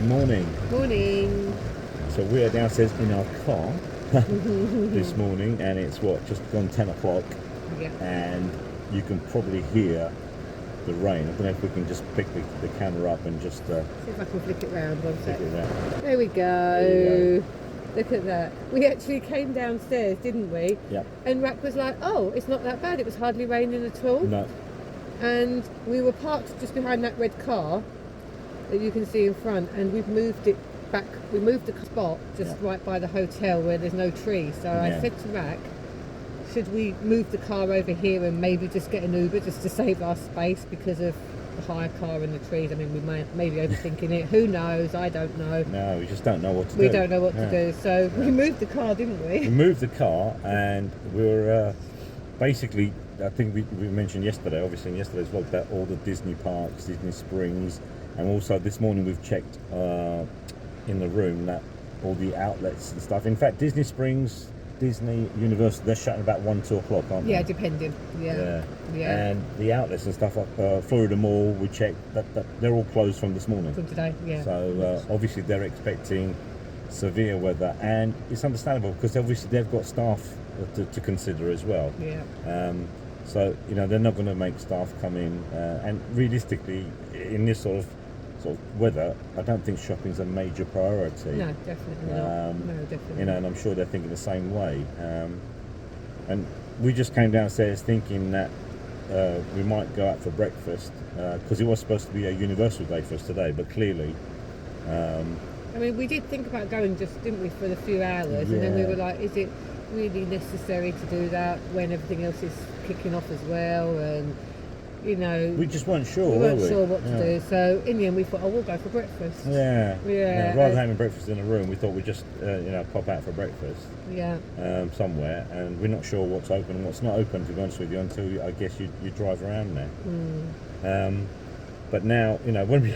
Good morning. Morning. So we are downstairs in our car this morning, and it's just gone 10 o'clock. Yeah. And you can probably hear the rain. I don't know if we can just pick the camera up and just see if I can flick it round one sec. flick it around. There we go. There you go. Look at that. We actually came downstairs, didn't we? Yep. And Rack was like, oh, it's not that bad. It was hardly raining at all. No. And we were parked just behind that red car that you can see in front, and we've moved it back. We moved the spot just right by the hotel where there's no tree. So I said to Rack, should we move the car over here and maybe just get an Uber just to save our space because of the hire car and the trees? I mean, we may be overthinking it. Who knows? I don't know. No, we just don't know what to do. We don't know what to do. So we moved the car, didn't we? We moved the car, and we were basically, I think we mentioned yesterday, obviously in yesterday's vlog, that all the Disney parks, Disney Springs, and also this morning we've checked in the room that all the outlets and stuff. In fact, Disney Springs, Disney, Universal, they're shutting about 1-2 o'clock, aren't they? Yeah, depending. Yeah. And the outlets and stuff, like Florida Mall, we checked that they're all closed from this morning. From today, yeah. So obviously they're expecting severe weather, and it's understandable because obviously they've got staff to consider as well. Yeah. So they're not going to make staff come in, and realistically, in this sort of weather, I don't think shopping's a major priority. No, definitely not. No, definitely. And I'm sure they're thinking the same way. And we just came downstairs thinking that we might go out for breakfast because it was supposed to be a Universal day for us today, but clearly. I mean, we did think about going, didn't we, for a few hours, and then we were like, is it really necessary to do that when everything else is kicking off as well? And we just weren't sure. We weren't sure what to do. So in the end, we thought, we'll go for breakfast. Yeah. Rather than having breakfast in a room, we thought we'd just pop out for breakfast. Yeah. Somewhere, and we're not sure what's open and what's not open, to be honest with you, until I guess you drive around there. But now, when we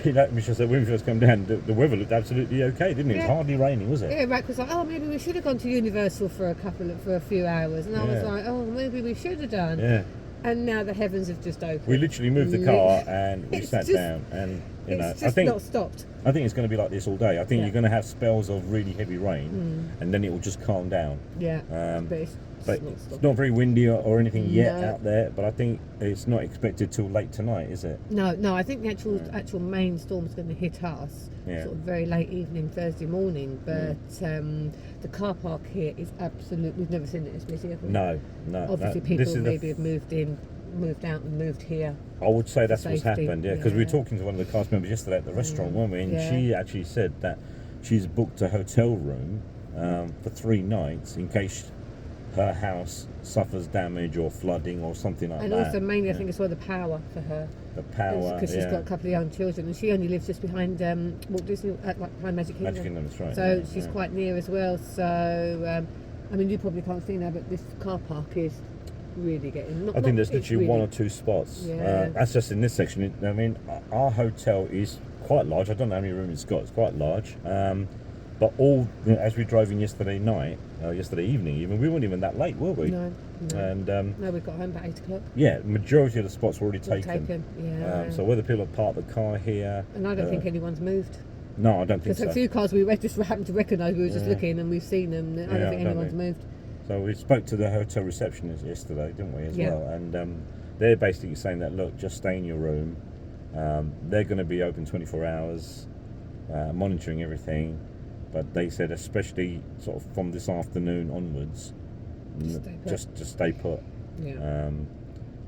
first come down, the weather looked absolutely okay, didn't it? It was hardly raining, was it? Yeah, Rack was like, oh, maybe we should have gone to Universal for a few hours. And I was like, oh, maybe we should have done. Yeah. And now the heavens have just opened. We literally moved the car and we sat down, and I think not stopped. I think it's going to be like this all day. I think you're going to have spells of really heavy rain, and then it will just calm down. Yeah. But it's not very windy or anything yet out there. But I think it's not expected till late tonight, is it? No. I think the actual main storm is going to hit us sort of very late evening Thursday morning. But the car park here is absolute. We've never seen it as busy, have we? No. Obviously, people maybe have moved out and moved here. I would say that's what's happened, because we were talking to one of the cast members yesterday at the restaurant, weren't we? And she actually said that she's booked a hotel room for 3 nights in case her house suffers damage or flooding or something like that. And also mainly I think it's for the power for her. The power, because she's got a couple of young children, and she only lives just behind Walt Disney, behind Magic Kingdom. Magic Kingdom, that's right. So she's quite near as well. So I mean, you probably can't see now, but this car park is really getting. I think there's literally 1 or 2 spots. That's just in this section. I mean, our hotel is quite large. I don't know how many rooms it's got. It's quite large. But as we drove in yesterday evening even, we weren't even that late, were we? No. And no, we got home about 8 o'clock. Yeah, majority of the spots were already taken. Yeah. So whether people have parked the car here, and I don't think anyone's moved. No, I don't think so. Because a few cars we just happened to recognise. We were just looking, and we've seen them. I don't think anyone's moved. So we spoke to the hotel receptionist yesterday, didn't we, as well? And they're basically saying that, look, just stay in your room. They're going to be open 24 hours, monitoring everything. But they said, especially sort of from this afternoon onwards, just stay put,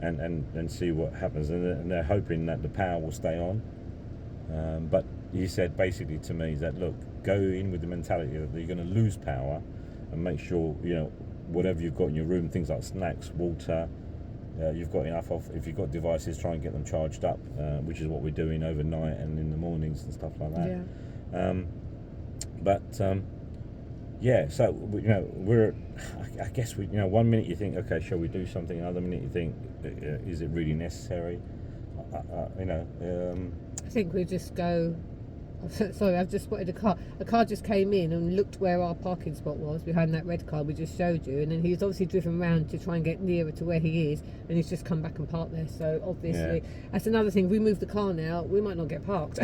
and see what happens. And they're hoping that the power will stay on. But he said basically to me that, look, go in with the mentality that you're going to lose power, and make sure whatever you've got in your room, things like snacks, water, you've got enough of. If you've got devices, try and get them charged up, which is what we're doing overnight and in the mornings and stuff like that. So we're. I guess we. 1 minute you think, okay, shall we do something? Another minute you think, is it really necessary? I think we just go. Sorry, I've just spotted a car. A car just came in and looked where our parking spot was behind that red car we just showed you, and then he's obviously driven around to try and get nearer to where he is, and he's just come back and parked there. So obviously, that's another thing. If we move the car now, we might not get parked.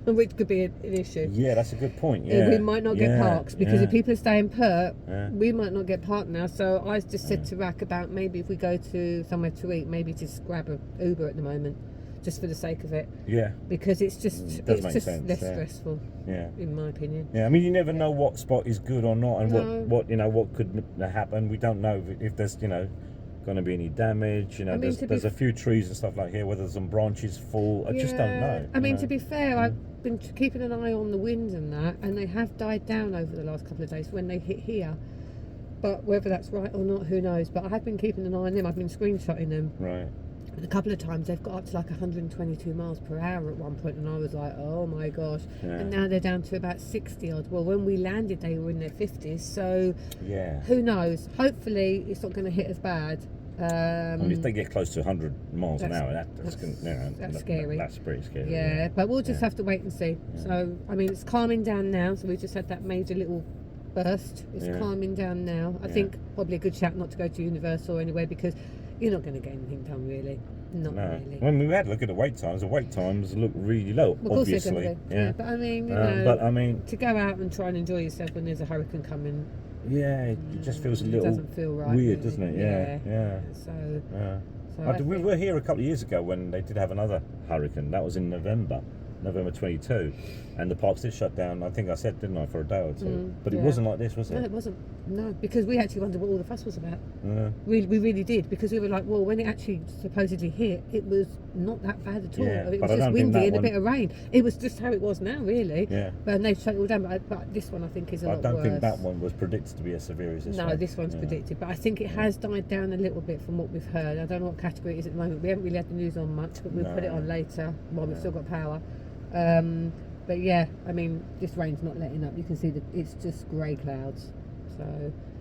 which could be an issue. Yeah, that's a good point. Yeah, We might not get parks because if people are staying put, Yeah. we might not get parked now. So I just said to Rack about maybe if we go to somewhere to eat, maybe just grab an Uber at the moment, just for the sake of it. Yeah. Because it's just Does it's make just sense, less yeah. stressful, Yeah. in my opinion. Yeah, I mean, you never know what spot is good or not, and No. what could happen. We don't know if there's going to be any damage. I mean, there's a few trees and stuff like here, whether some branches fall. I just don't know. I mean, to be fair, I've been keeping an eye on the winds and that, and they have died down over the last couple of days when they hit here. But whether that's right or not, who knows? But I have been keeping an eye on them. I've been screenshotting them. Right. And a couple of times they've got up to like 122 miles per hour at one point, and I was like, oh my gosh. Yeah. And now they're down to about 60 odd. Well, when we landed, they were in their 50s. So Yeah. who knows? Hopefully, it's not going to hit as bad. I mean, if they get close to 100 miles an hour, that's scary. That's pretty scary. Yeah, but we'll just Yeah. have to wait and see. Yeah. So, I mean, it's calming down now. So we just had that major little burst. It's Yeah. calming down now. I Yeah. think probably a good shout not to go to Universal anyway, because you're not going to get anything done really. Not No. really. When we had a look at the wait times look really low. Of course they're obviously, gonna do. yeah. But I mean, But I mean, to go out and try and enjoy yourself when there's a hurricane coming, yeah, it just feels a little doesn't feel right. weird, really. doesn't it? Yeah. So, Yeah. so We were here a couple of years ago when they did have another hurricane. That was in November 22, and the parks did shut down. I think I said, didn't I, for a day or two? But it yeah. wasn't like this, was No, it? it wasn't. No, because we actually wondered what all the fuss was about. Yeah. We really did, because we were like, well, when it actually supposedly hit, it was not that bad at all. Yeah, It but was I just don't think windy that and a one- bit of rain. It was just how it was now, really. Yeah. But they shut it all down. But this one, I think, is a I lot don't worse. think that one was predicted to be as severe as this one. No, this one's Yeah. predicted, but I think it has died down a little bit from what we've heard. I don't know what category it is at the moment. We haven't really had the news on much, but we'll put it No. on later while we've Yeah. still got power. But yeah, I mean, this rain's not letting up. You can see that it's just grey clouds. So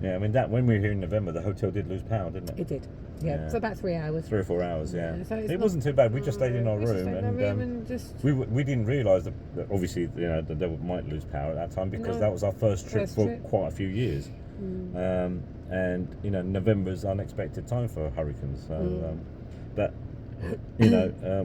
Yeah, I mean, when we were here in November, the hotel did lose power, didn't it? it did. Yeah, Yeah. for about 3 hours. 3 or 4 hours, yeah. So it's It not- wasn't too bad. We just stayed in our We just room, stayed in our room and just we didn't realise that obviously that they might lose power at that time because No. that was our first trip First for trip. quite a few years. And November's unexpected time for hurricanes. So, but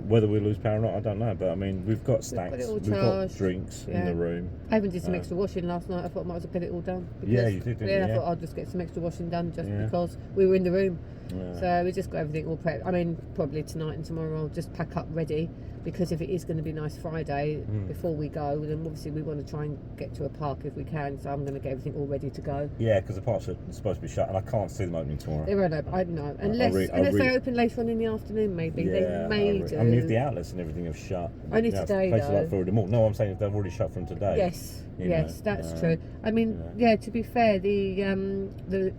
whether we lose power or not, I don't know. But I mean, we've got got snacks, it all we've got charged. drinks in Yeah. the room. I even did some extra washing last night. I thought I might as well get it all done. Yeah, you did, didn't you? I Yeah. thought I'll just get some extra washing done just Yeah. because we were in the room. Yeah. So we just got everything all prepped. I mean, probably tonight and tomorrow I'll just pack up ready, because if it is going to be a nice Friday before we go, then obviously we want to try and get to a park if we can. So I'm going to get everything all ready to go. Yeah, because the parks are supposed to be shut, and I can't see them opening tomorrow. They won't open. I don't know. Unless they open later on in the afternoon, maybe. Yeah, they may do. I mean, if the outlets and everything have shut, Only today, places though. like Florida Mall. No, I'm saying if they've already shut from today. Yes, you yes, know, that's true. I mean, yeah. To be fair, the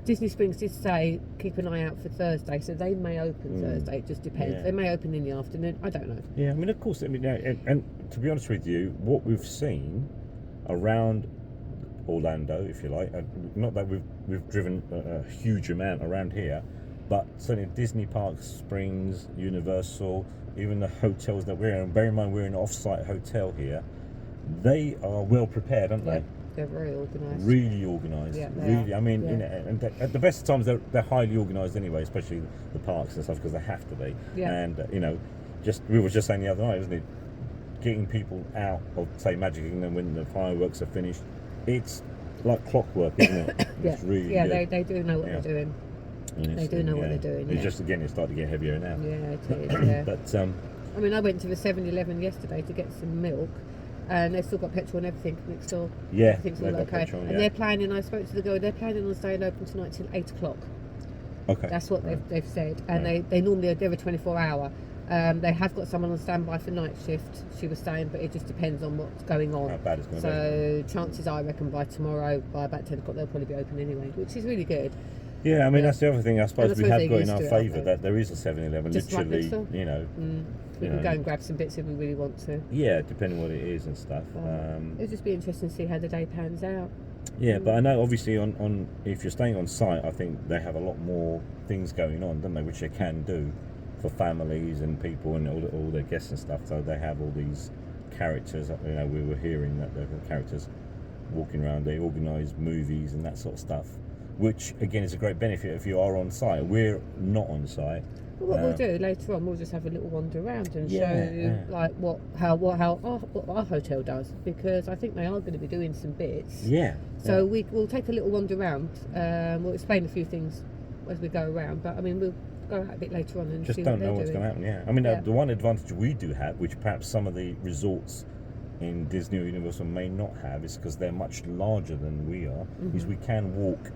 Disney Springs did say keep an eye out for Thursday, so they may open Thursday. It just depends. Yeah. They may open in the afternoon. I don't know. Yeah, I mean, of course. I mean, and to be honest with you, what we've seen around Orlando, if you like, not that we've driven a huge amount around here, but certainly Disney parks, Springs, Universal, even the hotels that we're in. Bear in mind, we're in an off-site hotel here. They are well prepared, aren't they? They're very organised. Really organised. Yeah, they really. are. I mean, Yeah. and at the best of times, they're highly organised anyway, especially the parks and stuff, because they have to be. Yeah. And we were just saying the other night, isn't it? Getting people out of, say, Magic Kingdom when the fireworks are finished, it's like clockwork, isn't it? Yeah, It's really yeah. good. They do know what Yeah. they're doing. And They do know what they're doing, It's yeah. just it's starting to get heavier now. Yeah, it is. Yeah. But I mean, I went to the 7-Eleven yesterday to get some milk, and they've still got petrol and everything next door. yeah, Everything's all they've got okay. petrol, And yeah. they're planning. I spoke to the girl. They're planning on staying open tonight till 8 o'clock. Okay. That's what they've said, and Right. they normally they're a 24-hour. They have got someone on standby for night shift. She was saying, but it just depends on what's going on. How bad it's going to So chances are, I reckon by tomorrow, by about 10 o'clock, they'll probably be open anyway, which is really good. be. Yeah, I mean, Yeah. that's the other thing I suppose And I we suppose have they're got in used our to it, favour, aren't that there is a 7-Eleven, Just right literally, next door. you know. We You can know. go and grab some bits if we really want to. Yeah, depending what it is and stuff. It'll just be interesting to see how the day pans out. Yeah, but I know obviously on if you're staying on site, I think they have a lot more things going on, don't they? Which they can do for families and people and all their guests and stuff. So they have all these characters. We were hearing that the characters walking around. They organise movies and that sort of stuff, which again is a great benefit if you are on site. We're not on site, But what we'll do later on, we'll just have a little wander around and show you like how our hotel does, because I think they are going to be doing some bits. Yeah. So we'll take a little wander around. We'll explain a few things as we go around. But I mean, we'll go out a bit later on and just see don't what know what's going to happen. Yeah. I mean, the one advantage we do have, which perhaps some of the resorts in Disney or Universal may not have, is because they're much larger than we are. Is we can walk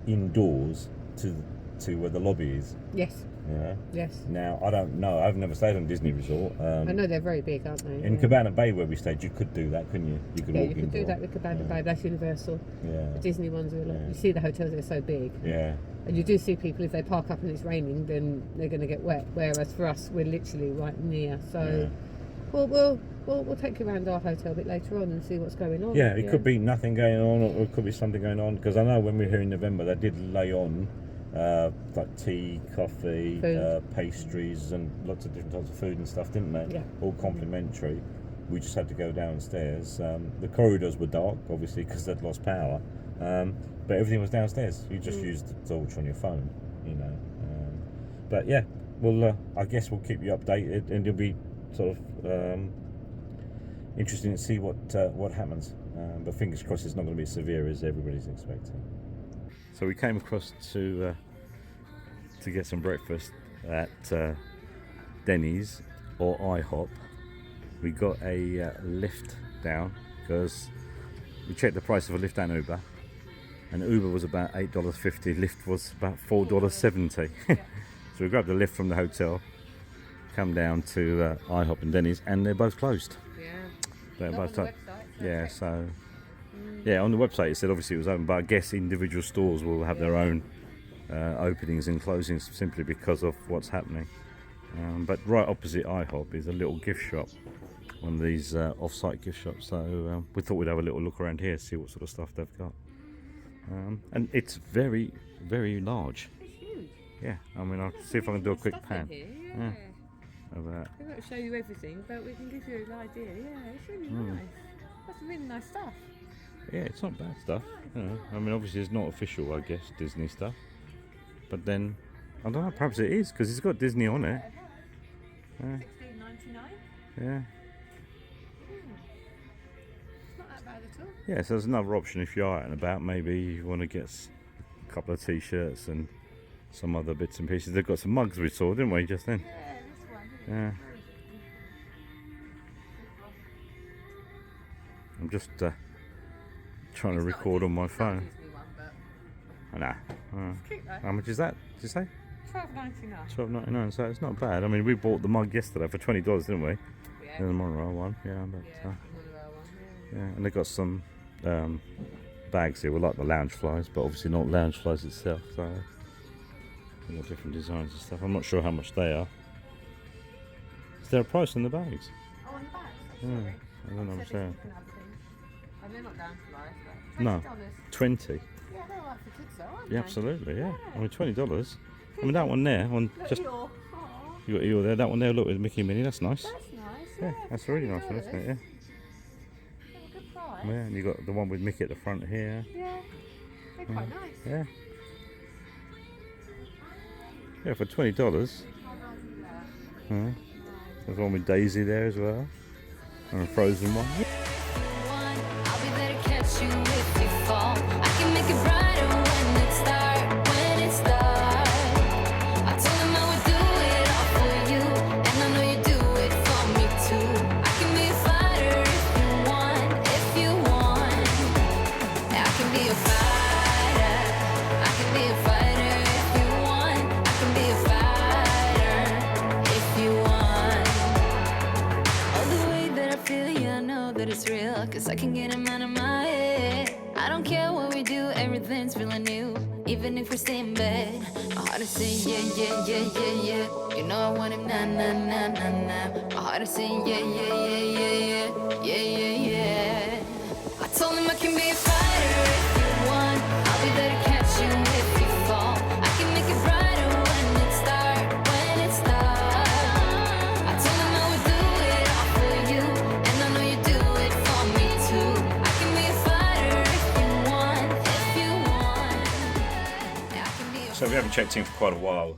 indoors to where the lobby is. Yes. Yeah. Yes. Now I don't know. I've never stayed on Disney Resort. I know they're very big, aren't they? In Cabana Bay where we stayed, you could do that, couldn't you? You could walk you could do that with Cabana Bay. That's Universal. Yeah. The Disney ones are you see the hotels, they're so big. Yeah. And you do see people, if they park up and it's raining, then they're going to get wet. Whereas for us, we're literally right near. So we'll take you around our hotel a bit later on and see what's going on. Yeah, it could be nothing going on, or it could be something going on. Because I know when we were here in November, they did lay on like tea, coffee, pastries, and lots of different types of food and stuff, didn't they? Yeah. All complimentary. We just had to go downstairs. The corridors were dark, obviously, because they'd lost power. But everything was downstairs. You just used the torch on your phone, you know. But yeah, I guess we'll keep you updated, and you'll be sort of interesting to see what happens. But fingers crossed, it's not going to be as severe as everybody's expecting. So we came across to get some breakfast at Denny's or IHOP. We got a lift down because we checked the price of a lift and Uber, and Uber was about $8.50, Lyft was about $4.70. So we grabbed a lift from the hotel, come down to IHOP and Denny's, and they're both closed. Yeah. They're both on the website, yeah, so yeah, on the website it said obviously it was open, but I guess individual stores will have their own openings and closings simply because of what's happening. But right opposite IHOP is a little gift shop, one of these off-site gift shops. So we thought we'd have a little look around here, see what sort of stuff they've got. And it's very, very large. It's huge. Yeah, I mean, I'll see if I can do a quick Stuff pan. in here, Of that. We won't show you everything, but we can give you an idea. Yeah, it's really nice. That's some really nice stuff. Yeah, it's not bad stuff. You know, I mean, obviously it's not official, I guess, Disney stuff. But then, I don't know, perhaps it is, because it's got Disney on it. $16.99. Yeah. It's not that bad at all. Yeah, so there's another option if you're out and about. Maybe you want to get a couple of t-shirts and some other bits and pieces. They've got some mugs we saw, didn't we, just then? Yeah, this one. Yeah. I'm just trying to record on my phone. I know. It's cute though. How much is that? Did you say? $12.99. $12.99. So it's not bad. I mean, we bought the mug yesterday for $20, didn't we? Yeah. The monorail one. Yeah, but yeah, and they got some bags here. We like the lounge flies, but obviously not lounge flies itself. So they've got different designs and stuff. I'm not sure how much they are. Is there a price on the bags? Oh, on the back. Yeah, I don't know what's there. And they're not down flies, but No, $20. 20. Yeah, they're right for kids though, aren't Yeah, they? absolutely. Yeah, I mean $20. I mean that one there, Look, just Eeyore. Aw, you got Eeyore there. That one there, look, with Mickey and Minnie. That's nice. that's nice. Yeah, that's a really nice one, $20. isn't it? Yeah. They're a good price. Yeah, and you got the one with Mickey at the front here. Yeah, they're quite nice. Yeah. Yeah, for $20. There's one with Daisy there as well, and a Frozen one. I'll be there to catch you if you fall. I can make it brighter when it starts. When it starts, I told him I would do it all for you, and I know you do it for me too. I can be a fighter if you want, if you want. I can be a fighter. I can be a fighter if you want. I can be a fighter if you want. Oh, the way that I feel, yeah, I know that it's real, 'cause I can get him out of my head. I don't care what we do, everything's feeling new. Even if we stay in bed, my heart is saying yeah, yeah, yeah, yeah, yeah. You know I want him, nah, nah, nah, nah, nah. My heart is saying yeah, yeah, yeah, yeah, yeah, yeah, yeah, yeah. I told him I can be a fighter if you want. I'll be there to catch you if you fall. I can make it brighter when it starts, when it starts. I told him I would do it all for you, and I know you do it for me too. I can be a fighter if you want, if you want. Yeah, I can be a So we haven't haven't checked in for quite a while.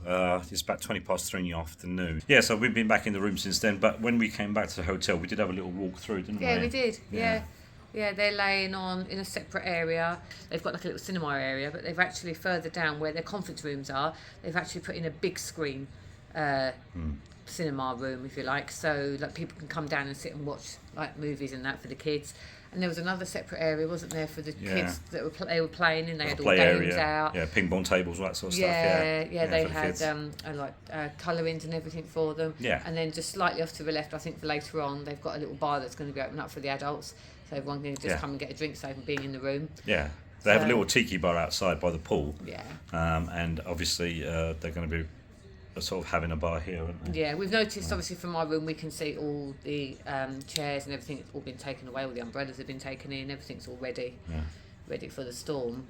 It's about 3:20 in the afternoon. Yeah, so we've been back in the room since then, but when we came back to the hotel, we did have a little walk through, didn't we? Yeah, we did. Yeah, they're laying on in a separate area. They've got like a little cinema area, but they've actually further down where their conference rooms are, they've actually put in a big screen cinema room, if you like, so like people can come down and sit and watch like movies and that for the kids. And there was another separate area, wasn't there, for the kids that they were playing in. They had all games out. Yeah, ping pong tables, all that sort of stuff. Yeah, they had colourings and everything for them. Yeah. And then just slightly off to the left, I think for later on, they've got a little bar that's going to be open up for the adults, so everyone can just come and get a drink, save them being in the room. Yeah. They have a little tiki bar outside by the pool. Yeah. And obviously they're going to be sort of having a bar here, aren't they? Yeah, we've noticed obviously from our room we can see all the chairs and everything, it's all been taken away, all the umbrellas have been taken in, everything's all ready for the storm.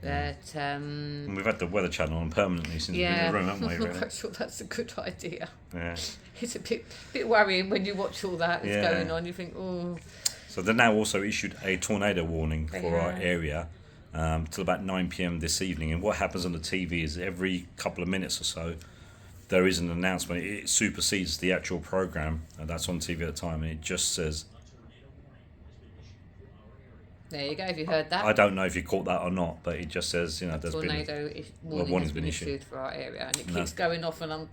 But and we've had the Weather Channel on permanently since we've been in the room, haven't we? I'm Really? not quite sure that's a good idea. Yeah. It's a bit worrying when you watch all that that's going on. You think, oh. So they've now also issued a tornado warning for our area till about 9 p.m. this evening. And what happens on the TV is every couple of minutes or so, there is an announcement. It supersedes the actual program that's on TV at the time, and it just says. There you go. Have you heard that? I don't know if you caught that or not, but it just says, there's tornado warning has been issued for our area, and it keeps going off, and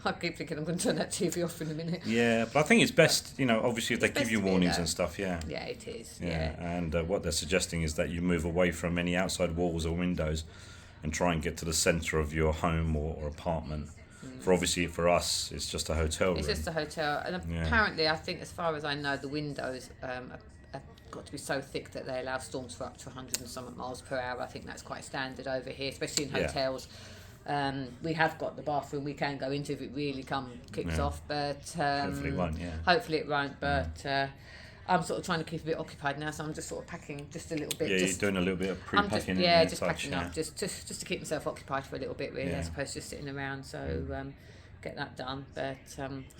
I keep thinking I'm going to turn that TV off in a minute. Yeah, but I think it's best, obviously if they give you warnings and stuff, Yeah, it is. Yeah, and what they're suggesting is that you move away from any outside walls or windows and try and get to the centre of your home or apartment. For us, it's just a hotel room. It's just a hotel, and apparently, I think, as far as I know, the windows have got to be so thick that they allow storms for up to 100 and some miles per hour. I think that's quite standard over here, especially in hotels. We have got the bathroom we can go into if it really kicks off, but hopefully it won't. Hopefully it won't, but. I'm sort of trying to keep a bit occupied now, so I'm just sort of packing just a little bit. Yeah, you're doing a little bit of pre-packing. Just packing up, just to keep myself occupied for a little bit, really, as opposed to just sitting around. So get that done. But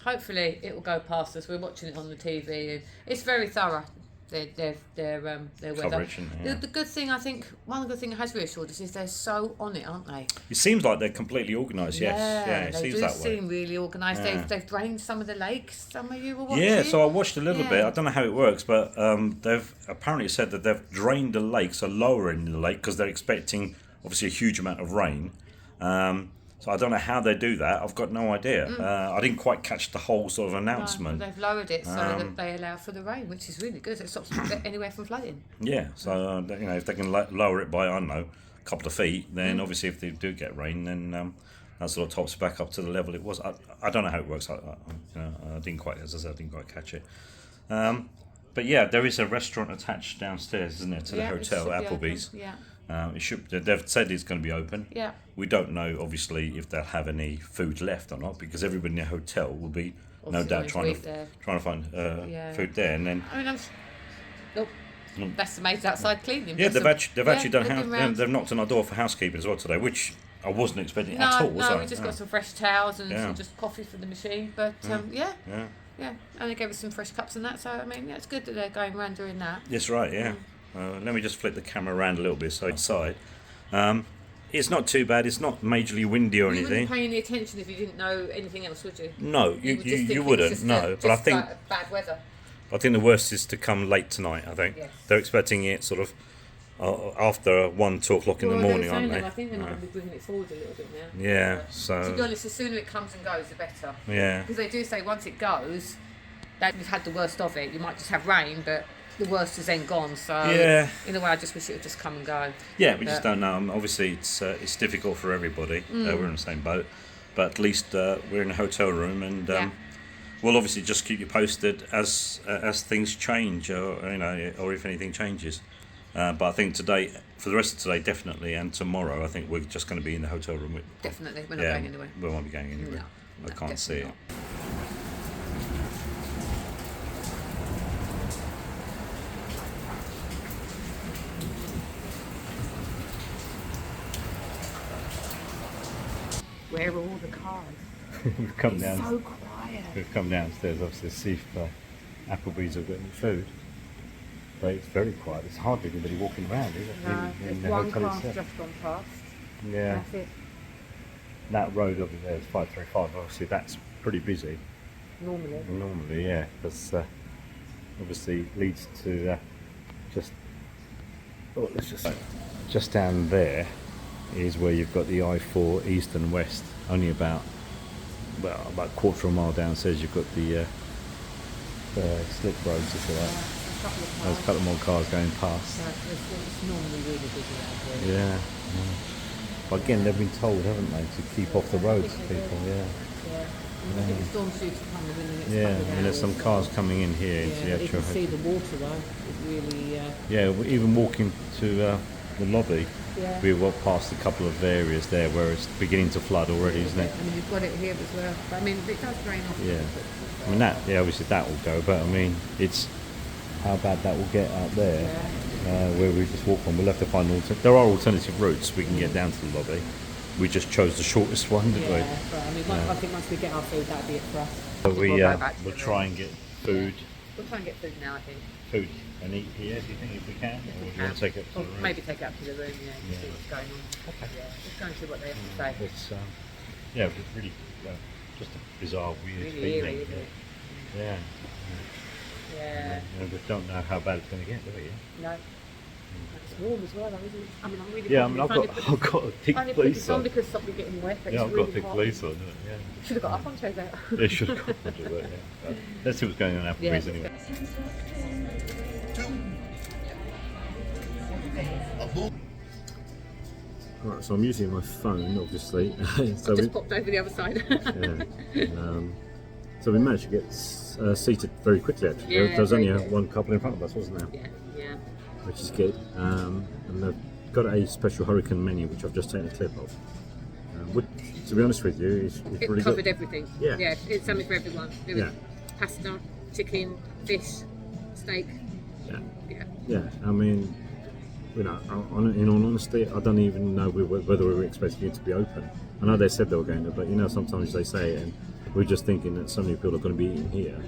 hopefully it will go past us. We're watching it on the TV, and it's very thorough. Their weather. Coverage, the good thing, I think, one good thing that has reassured us is they're so on it, aren't they? It seems like they're completely organised. Yes, it seems that way. They do seem really organised. They've drained some of the lakes. Some of you were watching. Yeah, so I watched a little bit. I don't know how it works, but they've apparently said that they've drained the lake, so lowering the lake because they're expecting obviously a huge amount of rain. So I don't know how they do that. I've got no idea. I didn't quite catch the whole sort of announcement. No, they've lowered it so that they allow for the rain, which is really good. It stops anywhere from flooding. Yeah, so if they can lower it by, I don't know, a couple of feet, then obviously if they do get rain, then that sort of tops back up to the level it was. I don't know how it works. I didn't quite, as I said, I didn't quite catch it. But yeah, there is a restaurant attached downstairs, isn't there, to the hotel, Applebee's. They've said it's going to be open. Yeah. We don't know, obviously, if they'll have any food left or not, because everybody in the hotel will be, no doubt, trying to find food there, and then. That's the maids outside cleaning. Yeah, they've actually done they've knocked on our door for housekeeping as well today, which I wasn't expecting at all. No, we just got some fresh towels and some just coffee for the machine, but and they gave us some fresh cups and that. So I mean, it's good that they're going around doing that. Yes, right. Yeah. Let me just flip the camera around a little bit so outside. It's not too bad. It's not majorly windy or anything. You wouldn't pay any attention if you didn't know anything else, would you? No, you wouldn't. No, but I think like bad weather. I think the worst is to come late tonight. I think they're expecting it sort of after 2 o'clock in the morning, aren't they? I think they might be bringing it forward a little bit now. Yeah. So. To be honest, the sooner it comes and goes, the better. Yeah. Because they do say once it goes, that we've had the worst of it. You might just have rain, but the worst is then gone. So in a way, I just wish it would just come and go. Yeah, we just don't know. Obviously, it's difficult for everybody. We're in the same boat, but at least we're in a hotel room, and we'll obviously just keep you posted as things change, or if anything changes. But I think today, for the rest of today, definitely, and tomorrow, I think we're just going to be in the hotel room. Definitely, we're not going anywhere. We won't be going anywhere. No, I can't see it. Not. Where are all the cars? We've come down. So quiet. We've come downstairs, obviously, to see if Applebee's have got any food. But it's very quiet. There's hardly anybody walking around, is it? No, there's one car just gone past. Yeah. That's it. that road over there is 535. Obviously, that's pretty busy. Normally, yeah, because obviously leads to just down there is where you've got the I4 east and west. Only about a quarter of a mile downstairs, you've got the slip roads, if you like. There's a couple more cars going past. It's normally really busy out there. Yeah. But again, they've been told, haven't they, to keep off the roads, people. Yeah. I think the storm shoots are coming in the next Yeah, couple of and there's some hours, cars coming in here into the you actual. can see the water though. It really. Yeah, even walking to the lobby, Yeah. we walked past a couple of areas there where it's beginning to flood already, isn't it? I mean, you've got it here as well. But I mean, it does rain off. Yeah. I mean obviously that will go, but I mean, it's how bad that will get out there, where we just walk on. We'll have to find there are alternative routes we can get down to the lobby. We just chose the shortest one, didn't we? Yeah, but I mean, I think once we get our food, that'll be it for us. So We'll try and get food. We'll try and get food now, I think. Food and eat here, do you think, if we can? Or do you want to take it to Or the room? maybe take it up to the room, and see what's going on. Okay. Yeah, let's go and see what they have to say. It's it's really just a bizarre, weird Really feeling. eerie, isn't it? Yeah. Yeah. We don't know how bad it's going to get, do we? No. It's warm as well, though, isn't it? I mean, I'm really Yeah, I mean, I've got a thick only put fleece this on on. because something getting wet. But Yeah, it's I've got a really thick hot. fleece on. Yeah. Should have got up on shows out. Yeah, should have got onto that. Yeah. Let's see what's going on at Applebee's anyway. Right, so I'm using my phone, obviously. So Just popped over the other side. so we managed to get seated very quickly. Actually, Yeah, there was only very good. one couple in front of us, wasn't there? Yeah. Which is good. And they've got a special Hurricane menu, which I've just taken a clip of. Which, to be honest with you, it's It really covered good. everything. Yeah. Yeah, it's something for everyone. There was Yeah. pasta, chicken, fish, steak. Yeah. Yeah. Yeah, I mean, in all honesty, I don't even know whether we were expecting it to be open. I know they said they were going to, but sometimes they say it, and we're just thinking that so many people are going to be eating here,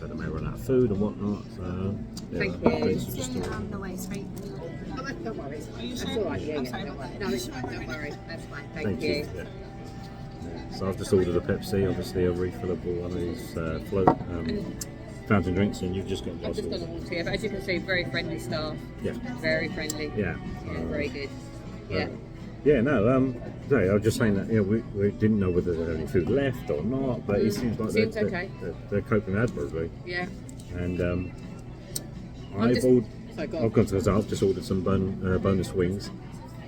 that they may run out of food and whatnot. So, yeah, Thank you. The way straight. Oh, don't worry. That's all right. Yeah, I'm yeah. sorry. Don't worry. No, it's fine. Don't worry. That's fine. Thank you. you. Yeah. So I've just ordered a Pepsi, obviously a refillable one of these float fountain drinks, and you've just got a I've glass just of got a water. water here, but as you can see, very friendly staff. Yeah. Very friendly. Yeah. Very good. Yeah. Yeah, no, sorry, I was just saying that we didn't know whether there was any food left or not, but it seems like Seems okay. they're coping admirably. Yeah. And I've just ordered some bonus wings.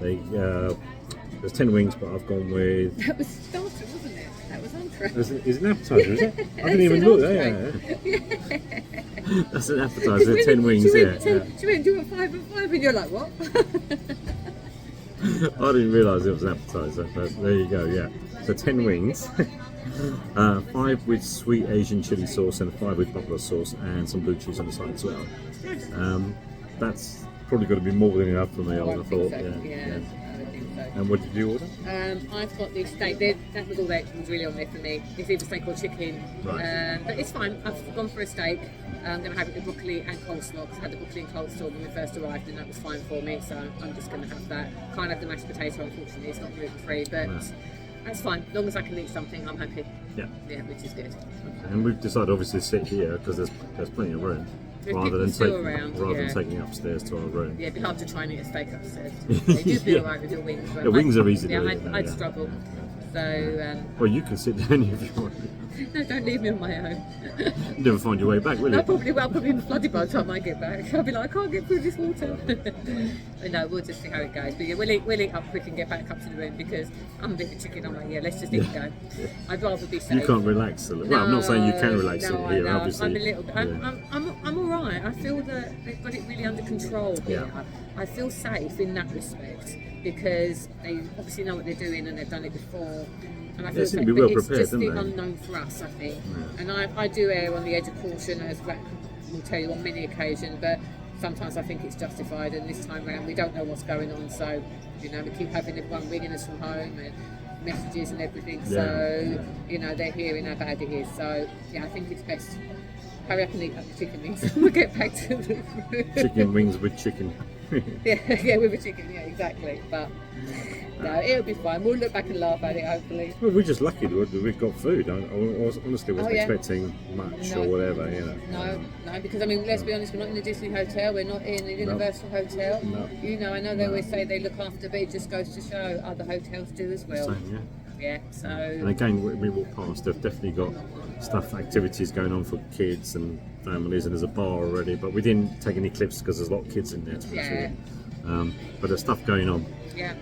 There's 10 wings, but I've gone with. That was starter, wasn't it? That was entree. Is it an appetizer? Is it? I didn't even look. Yeah. That's an appetizer. There's 10 wings. She Yeah. went, do you want 5 and 5? And you're like, what? I didn't realise it was an appetizer, but there you go. Yeah. So 10 wings. 5 with sweet Asian chili sauce and 5 with buffalo sauce and some blue cheese on the side as well. That's probably going to be more than enough for me, I would have thought. So. Yeah. I would think so. And what did you order? I've got the steak. That was all that was really on there for me. It's either steak or chicken. Right. But it's fine. I've gone for a steak. I'm going to have it with broccoli and coleslaw because I had the broccoli and coleslaw when we first arrived, and that was fine for me. So I'm just going to have that. Can't have the mashed potato, unfortunately. It's not gluten free, but that's fine. As long as I can eat something, I'm happy. Yeah. Yeah, which is good. And we've decided obviously to sit here because there's plenty of room. There's Rather people than still around, than taking it upstairs to our room. Yeah, it'd be hard to try and eat a steak upstairs. You'd be alright with your wings. The wings are easy to Yeah, eat, though, I'd yeah. struggle. So, Well, you can sit down if you want. no, don't leave me on my own. You'll never find your way back, will you? I'll probably be flooded by the time I get back. I'll be like, I can't get through this water. But no, we'll just see how it goes. But yeah, we'll eat up quick and get back up to the room because I'm a bit of a chicken. I'm like, yeah, let's just eat and go. I'd rather be safe. You can't relax a little. Well, I'm not saying you can relax no, it I here, know. obviously. I'm a little bit. Yeah. I'm all right. I feel that they've got it really under control here. Yeah. I feel safe in that respect because they obviously know what they're doing and they've done it before. And I feel seem safe, to be but well it's prepared, just the don't they? unknown for us, I think. And I do err on the edge of caution, as Rat will tell you on many occasions, but sometimes I think it's justified, and this time around we don't know what's going on, so we keep having everyone ringing us from home and messages and everything, so they're hearing how bad it is, so yeah, I think it's best hurry up and eat up the chicken wings. We'll get back to the Chicken wings with chicken. yeah, with a chicken, yeah, exactly. But no, it'll be fine. We'll look back and laugh at it, hopefully. Well, we're just lucky that we've got food. I honestly wasn't expecting much No. or whatever, you know. No, because I mean, let's be honest, we're not in the Disney Hotel, we're not in the Universal Hotel. No. You know, I know they always say they look after, but it just goes to show other hotels do as well. Same, yeah. Yeah, so. And again, we walk past, they've definitely got activities going on for kids and families, and there's a bar already, but we didn't take any clips because there's a lot of kids in there, to be honest with you. But there's stuff going on. Yeah.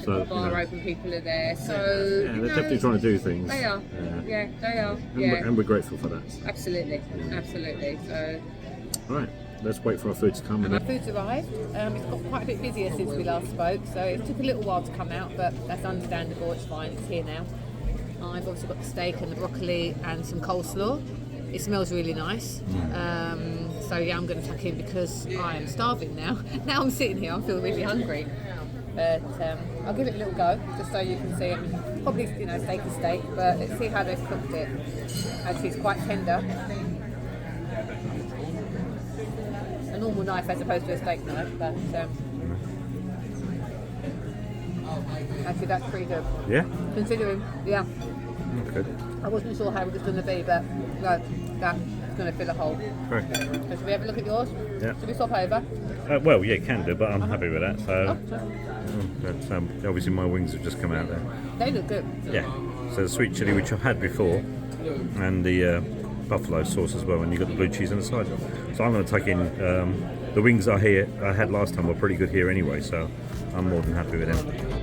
So Bar open, people are there. So yeah, they're definitely trying to do things. They are. Yeah, they are. And we're grateful for that. Absolutely. Absolutely. So. Right. Let's wait for our food to come. And our food's arrived. It's got quite a bit busier since we last spoke, so it took a little while to come out, but that's understandable. It's fine. It's here now. I've obviously got the steak and the broccoli and some coleslaw. It smells really nice. So yeah, I'm going to tuck in because I am starving now. Now I'm sitting here, I feel really hungry. But I'll give it a little go, just so you can see it. Probably, steak is steak, but let's see how they've cooked it. Actually, it's quite tender. A normal knife as opposed to a steak knife, but actually that's pretty good. Yeah? Considering, yeah. Okay. I wasn't sure how it was going to be, but no, that's going to fill a hole. Correct. So should we have a look at yours? Yeah. Should we swap over? Well, yeah, can do, but I'm happy with that. So, Oh, but, obviously my wings have just come out there. they look good. Yeah. So the sweet chilli, which I've had before, and the buffalo sauce as well, and you got the blue cheese on the side. So I'm going to take in the wings I had last time were pretty good here anyway, so I'm more than happy with them.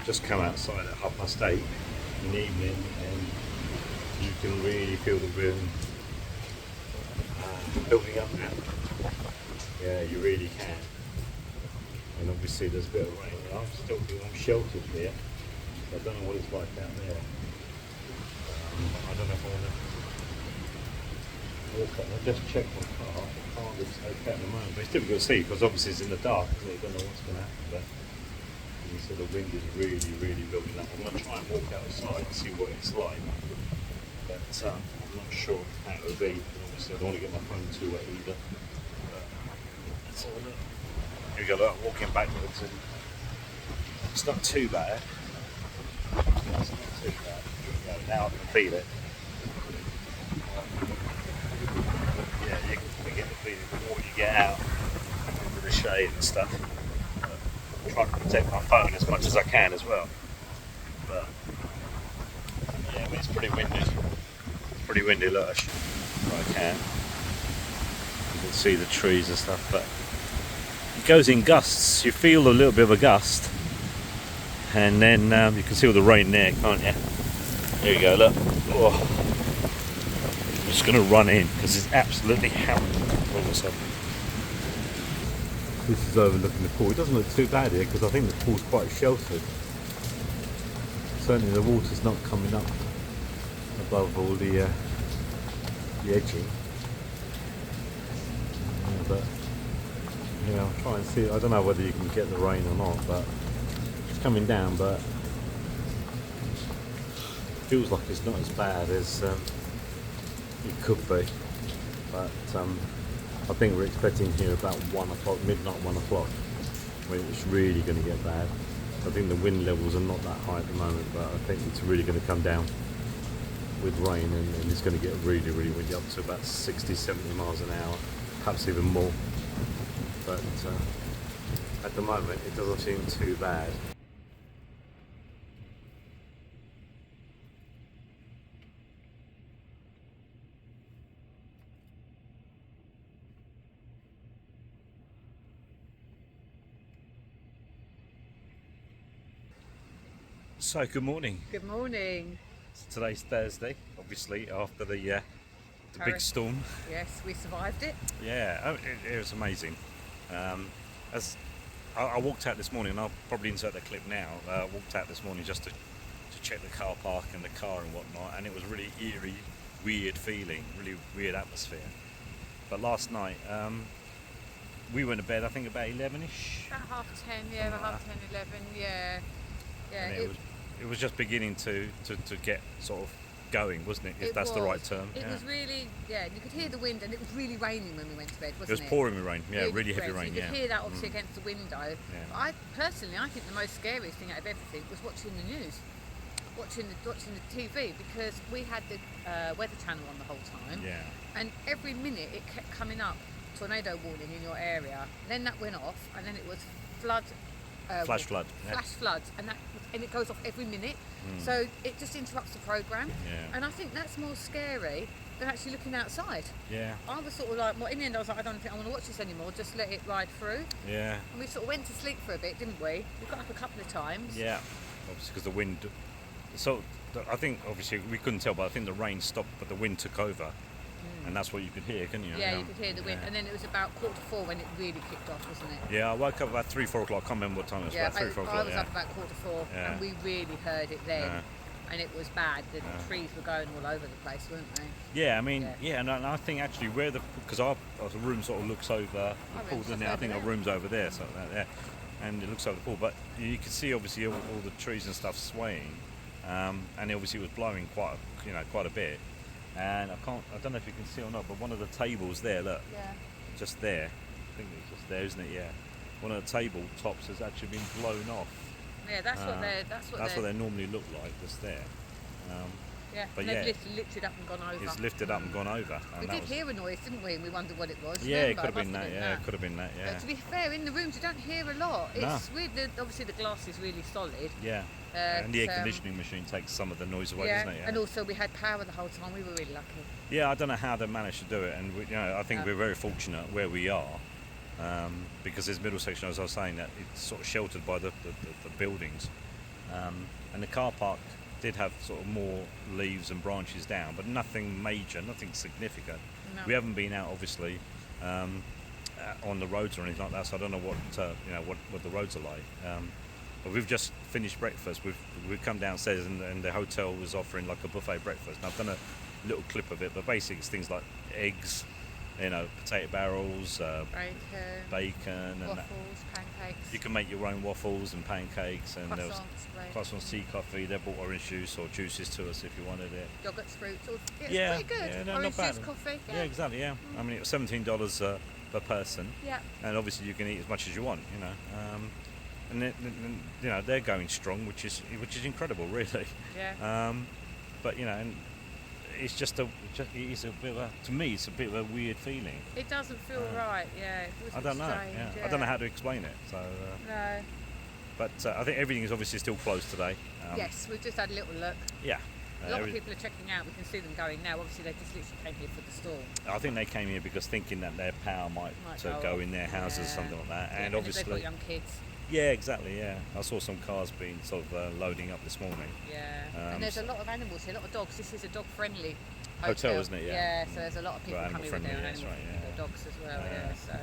Just come outside at 8:30 in the evening and you can really feel the room building up now. Yeah, you really can. And obviously there's a bit of rain. I'm sheltered here. So I don't know what it's like down there. I don't know if I want to walk up. I'll just check my car. The car looks okay at the moment, but it's difficult to see because obviously it's in the dark, so you don't know what's going to happen. But you see the wind is really, really building up. I'm going to try and walk outside and see what it's like. But I'm not sure how it will be. Obviously I don't want to get my phone too wet either. But let's have a look. Here we go, look, walking backwards and it's not too bad. It's not too bad. Now I can feel it. Yeah, you can get the feeling the more you get out into the shade and stuff. But try to protect my phone as much as I can as well. But yeah, it's pretty windy. It's pretty windy, look, I can. You can see the trees and stuff, but it goes in gusts. You feel a little bit of a gust, and then you can see all the rain there, can't you? There you go, look. Oh. I'm just going to run in because it's absolutely hammering all of a sudden. This is overlooking the pool. It doesn't look too bad here because I think the pool's quite sheltered. Certainly the water's not coming up above all the edging. Yeah, but I'll try and see. I don't know whether you can get the rain or not, but it's coming down. But it feels like it's not as bad as it could be. But I think we're expecting here about 1 o'clock, midnight 1 o'clock, when it's really going to get bad. I think the wind levels are not that high at the moment, but I think it's really going to come down with rain, and it's going to get really, really windy, up to about 60, 70 miles an hour, perhaps even more. But at the moment, it doesn't seem too bad. So good morning. Good morning. So today's Thursday, obviously after the big storm. Yes, we survived it. Yeah, it was amazing. As I walked out this morning, and I'll probably insert that clip now. I walked out this morning just to check the car park and the car and whatnot, and it was really eerie, weird feeling, really weird atmosphere. But last night, we went to bed, I think about 11ish. About 10:30, yeah, about 10, 11, yeah. Yeah, And it was just beginning to get sort of going, wasn't it? If that's the right term. It was really, yeah, you could hear the wind, and it was really raining when we went to bed, wasn't it? It was pouring with rain, yeah, really heavy rain, You yeah. could hear that obviously against the window. Yeah. I think the most scariest thing out of everything was watching the news, watching the TV, because we had the Weather Channel on the whole time. Yeah. And every minute it kept coming up, tornado warning in your area. Then that went off, and then it was flood. Flash flood. Yeah. Flash floods, and it goes off every minute. So it just interrupts the programme. Yeah. And I think that's more scary than actually looking outside. Yeah. I was sort of like, well, in the end I was like, I don't think I want to watch this anymore, just let it ride through. Yeah. And we sort of went to sleep for a bit, didn't we? We got up a couple of times. Yeah. Obviously because the wind. So I think obviously we couldn't tell, but I think the rain stopped, but the wind took over. And that's what you could hear, couldn't you? Yeah, you could hear the wind. Yeah. And then it was about 3:45 when it really kicked off, wasn't it? Yeah, I woke up about 3, 4 o'clock. I can't remember what time it was. Yeah, about 3, 4 o'clock. I was up about 3:45, Yeah. and we really heard it then. Yeah. And it was bad. The trees were going all over the place, weren't they? Yeah, I mean, and I think actually because our room sort of looks over the pool, doesn't it? I think our room's over there, so there, and it looks over the pool. But you can see obviously all the trees and stuff swaying, and obviously it was blowing quite a bit. And I don't know if you can see or not, but one of the tables there, look, just there, I think it's just there, isn't it? Yeah, one of the table tops has actually been blown off. Yeah, that's what they normally look like, just there. But and they've lifted up and gone over. It's lifted up and gone over. We did hear a noise, didn't we? And we wondered what it was. Yeah, Remember? it could have been that. Yeah, it could have been that. Yeah. But to be fair, in the rooms you don't hear a lot. It's weird. Obviously, the glass is really solid. Yeah. And the air conditioning machine takes some of the noise away, doesn't it? Yeah. And also we had power the whole time. We were really lucky. Yeah, I don't know how they managed to do it, and I think we're very fortunate where we are, because this middle section, as I was saying, that it's sort of sheltered by the buildings, and the car park did have sort of more leaves and branches down, but nothing major, nothing significant. No. We haven't been out obviously on the roads or anything like that, so I don't know what the roads are like. But we've just finished breakfast. We've come downstairs and the hotel was offering like a buffet breakfast. And I've done a little clip of it, but basically it's things like eggs, potato barrels, bacon, and waffles, pancakes. You can make your own waffles and pancakes, and there was croissants, tea, coffee. They brought orange juice or juices to us if you wanted it. Yogurts, fruits. It's yeah, pretty good. Yeah, no, orange not bad. juice, coffee. Yeah, exactly. Yeah, I mean it was $17 per person. Yeah. And obviously you can eat as much as you want. And they're going strong, which is incredible, really. Yeah. But and it's just to me it's a bit of a weird feeling. It doesn't feel right. Yeah. It was I don't know. strange, I don't know how to explain it. So. No. But I think everything is obviously still closed today. Yes, we've just had a little look. Yeah. A lot of people are checking out. We can see them going now. Obviously, they just literally came here for the storm. I think they came here because thinking that their power might go in their houses, something like that. And obviously, they've got young kids. Yeah, exactly. Yeah, I saw some cars being sort of loading up this morning. Yeah, and there's a lot of animals here, a lot of dogs. This is a dog-friendly hotel, isn't it? Yeah. So there's a lot of people coming with their animals, dogs as well. Yeah. So.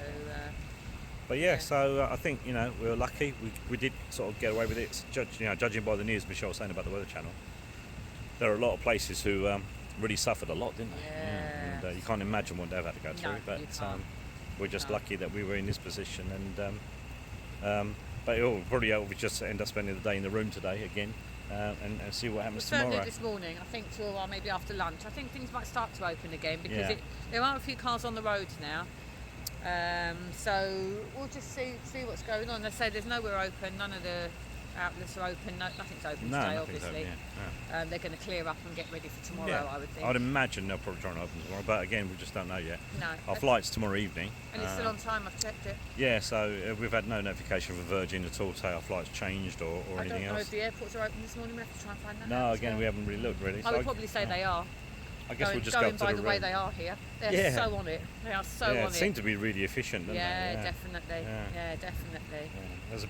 But so I think we were lucky. We did sort of get away with it. Judging by the news Michelle was saying about the Weather Channel, there are a lot of places who really suffered a lot, didn't they? Yeah. And you can't imagine what they've had to go through. No, but we're just lucky that we were in this position, and but we'll probably just end up spending the day in the room today again, and see what happens tomorrow. Certainly this morning, I think till maybe after lunch. I think things might start to open again because there are a few cars on the roads now. So we'll just see what's going on. They say there's nowhere open. None of the outlets are open. No, nothing's open No, today, nothing's obviously. open, yeah. They're going to clear up and get ready for tomorrow, I would think. I'd imagine they'll probably try and open tomorrow, but again, we just don't know yet. No. Our flight's tomorrow evening. And it's still on time, I've checked it. Yeah, so we've had no notification from Virgin at all to say our flight's changed or anything else. I don't know if the airports are open this morning. We have to try and find that out. No, as again, well. we haven't really looked really. I would probably say they are. I guess we'll just go going up to by the the way room. they are here. They're so on it. They are so on it it. seemed to be really efficient, didn't Yeah, they? definitely. Yeah, definitely. Yeah. There's a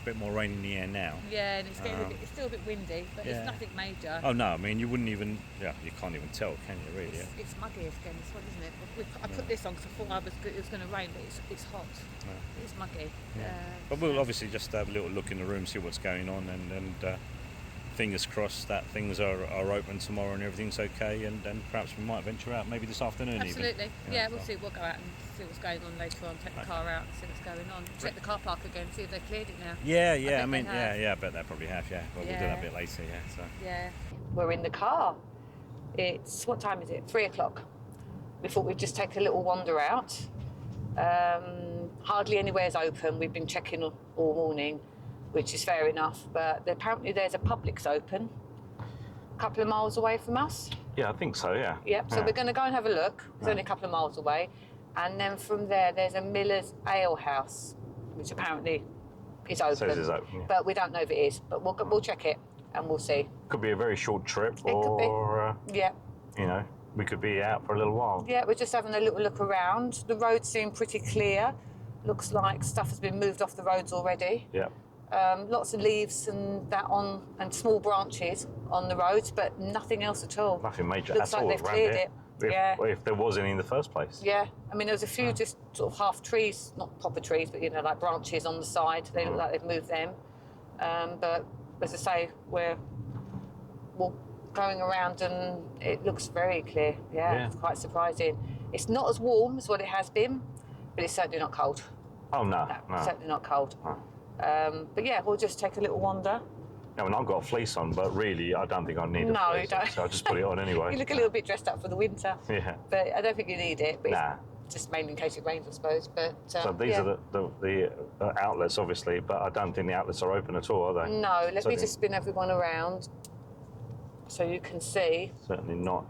bit more rain in the air now. Yeah, and it's getting it's still a bit windy, but it's nothing major. Oh no, I mean you wouldn't even, you can't even tell, can you really? It's muggy again, this one, isn't it? I put this on because I thought it was going to rain, but it's hot. Yeah. It's muggy. Yeah. But we'll obviously just have a little look in the room, see what's going on, and fingers crossed that things are open tomorrow and everything's okay, and perhaps we might venture out maybe this afternoon. Absolutely. Even. Yeah, we'll see. We'll go out and see what's going on later on. Take the car out and see what's going on. Check the car park again, see if they've cleared it now. Yeah. I mean, I bet they probably have. Yeah, but we'll do that a bit later. Yeah. So. Yeah. We're in the car. It's what time is it? 3 o'clock. We thought we'd just take a little wander out. Hardly anywhere's open. We've been checking all morning, which is fair enough. But apparently there's a Publix open, a couple of miles away from us. Yeah, I think so. Yeah. Yep. So we're going to go and have a look. It's only a couple of miles away, and then from there there's a Miller's Ale House, which apparently is open. Says it's open. Yeah. But we don't know if it is. But we'll check it and we'll see. Could be a very short trip, It or could be. Yeah. We could be out for a little while. Yeah, we're just having a little look around. The roads seem pretty clear. Looks like stuff has been moved off the roads already. Yeah. Lots of leaves and small branches on the roads, but nothing else at all. Nothing major Looks at like all they've around cleared here. it. If there was any in the first place. Yeah, I mean there was a few just sort of half trees, not proper trees, but like branches on the side. They look like they've moved them. But as I say, we're going around and it looks very clear. Yeah, it's quite surprising. It's not as warm as what it has been, but it's certainly not cold. Oh no. Certainly not cold. No. But yeah, we'll just take a little wander. I mean, I've got a fleece on, but really, I don't think I need a No, fleece. you don't. So I'll just put it on anyway. You look a little bit dressed up for the winter. Yeah. But I don't think you need it. But Nah. it's just mainly in case it rains, I suppose. But So these are the outlets, obviously, but I don't think the outlets are open at all, are they? No, let me just spin everyone around so you can see. Certainly not.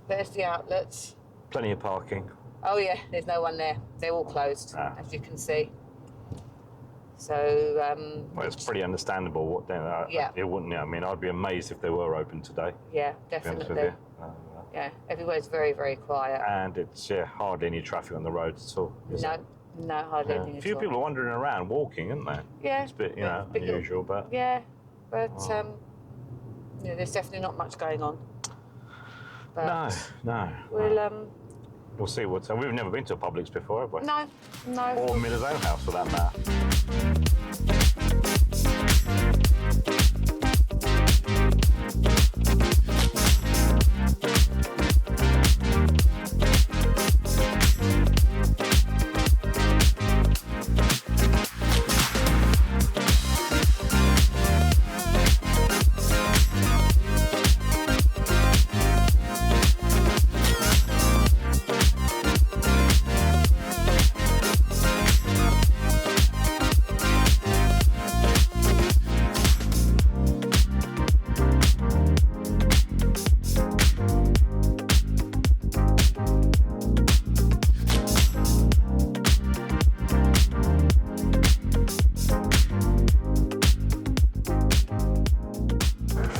There's the outlets. Plenty of parking. Oh yeah, there's no one there. They're all closed, as you can see. So Well, it's pretty understandable what it wouldn't. I mean, I'd be amazed if they were open today. yeah, to be honest with definitely. you. Yeah, everywhere's very, very quiet. And it's hardly any traffic on the roads at all. Is it? No, hardly Yeah. anything A few at all. people are wandering around walking, aren't they? Yeah, It's a bit, bit unusual, but Yeah, but there's definitely not much going on. But no. We'll We'll see what's. We've never been to a Publix before, have we? no. Or Miller's Ale House, for that matter.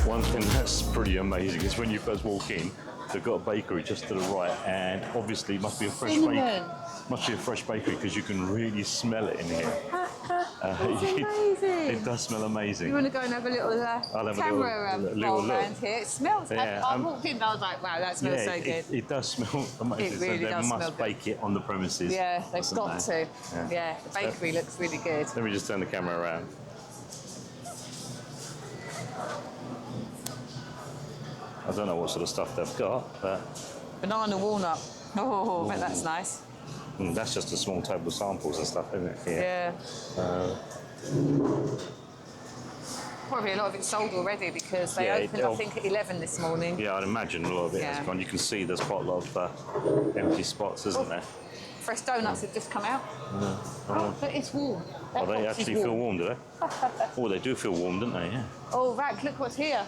One thing that's pretty amazing is when you first walk in, they've got a bakery just to the right, and obviously it must be a fresh bakery. Must be a fresh bakery because you can really smell it in here. It's amazing. It does smell amazing. You want to go and have a little I'll have camera a little bowl look. around here? It smells. Yeah, I walked in and I was like, wow, that smells so good. It does smell amazing. It really so they does must smell good. bake it on the premises. Yeah, they've mustn't got they? to. Yeah, the bakery looks really good. Let me just turn the camera around. I don't know what sort of stuff they've got, but Banana walnut. Oh, I bet that's nice. that's just a small table of samples and stuff, isn't it? Yeah. Probably a lot of it's sold already because they opened, I think, at 11 this morning. Yeah, I'd imagine a lot of it has gone. You can see there's quite a lot of empty spots, isn't there? Fresh donuts have just come out. Oh, but it's warm. Oh, they box is actually feel warm, do they? Oh, they do feel warm, don't they? Yeah. Oh, Rack, look what's here.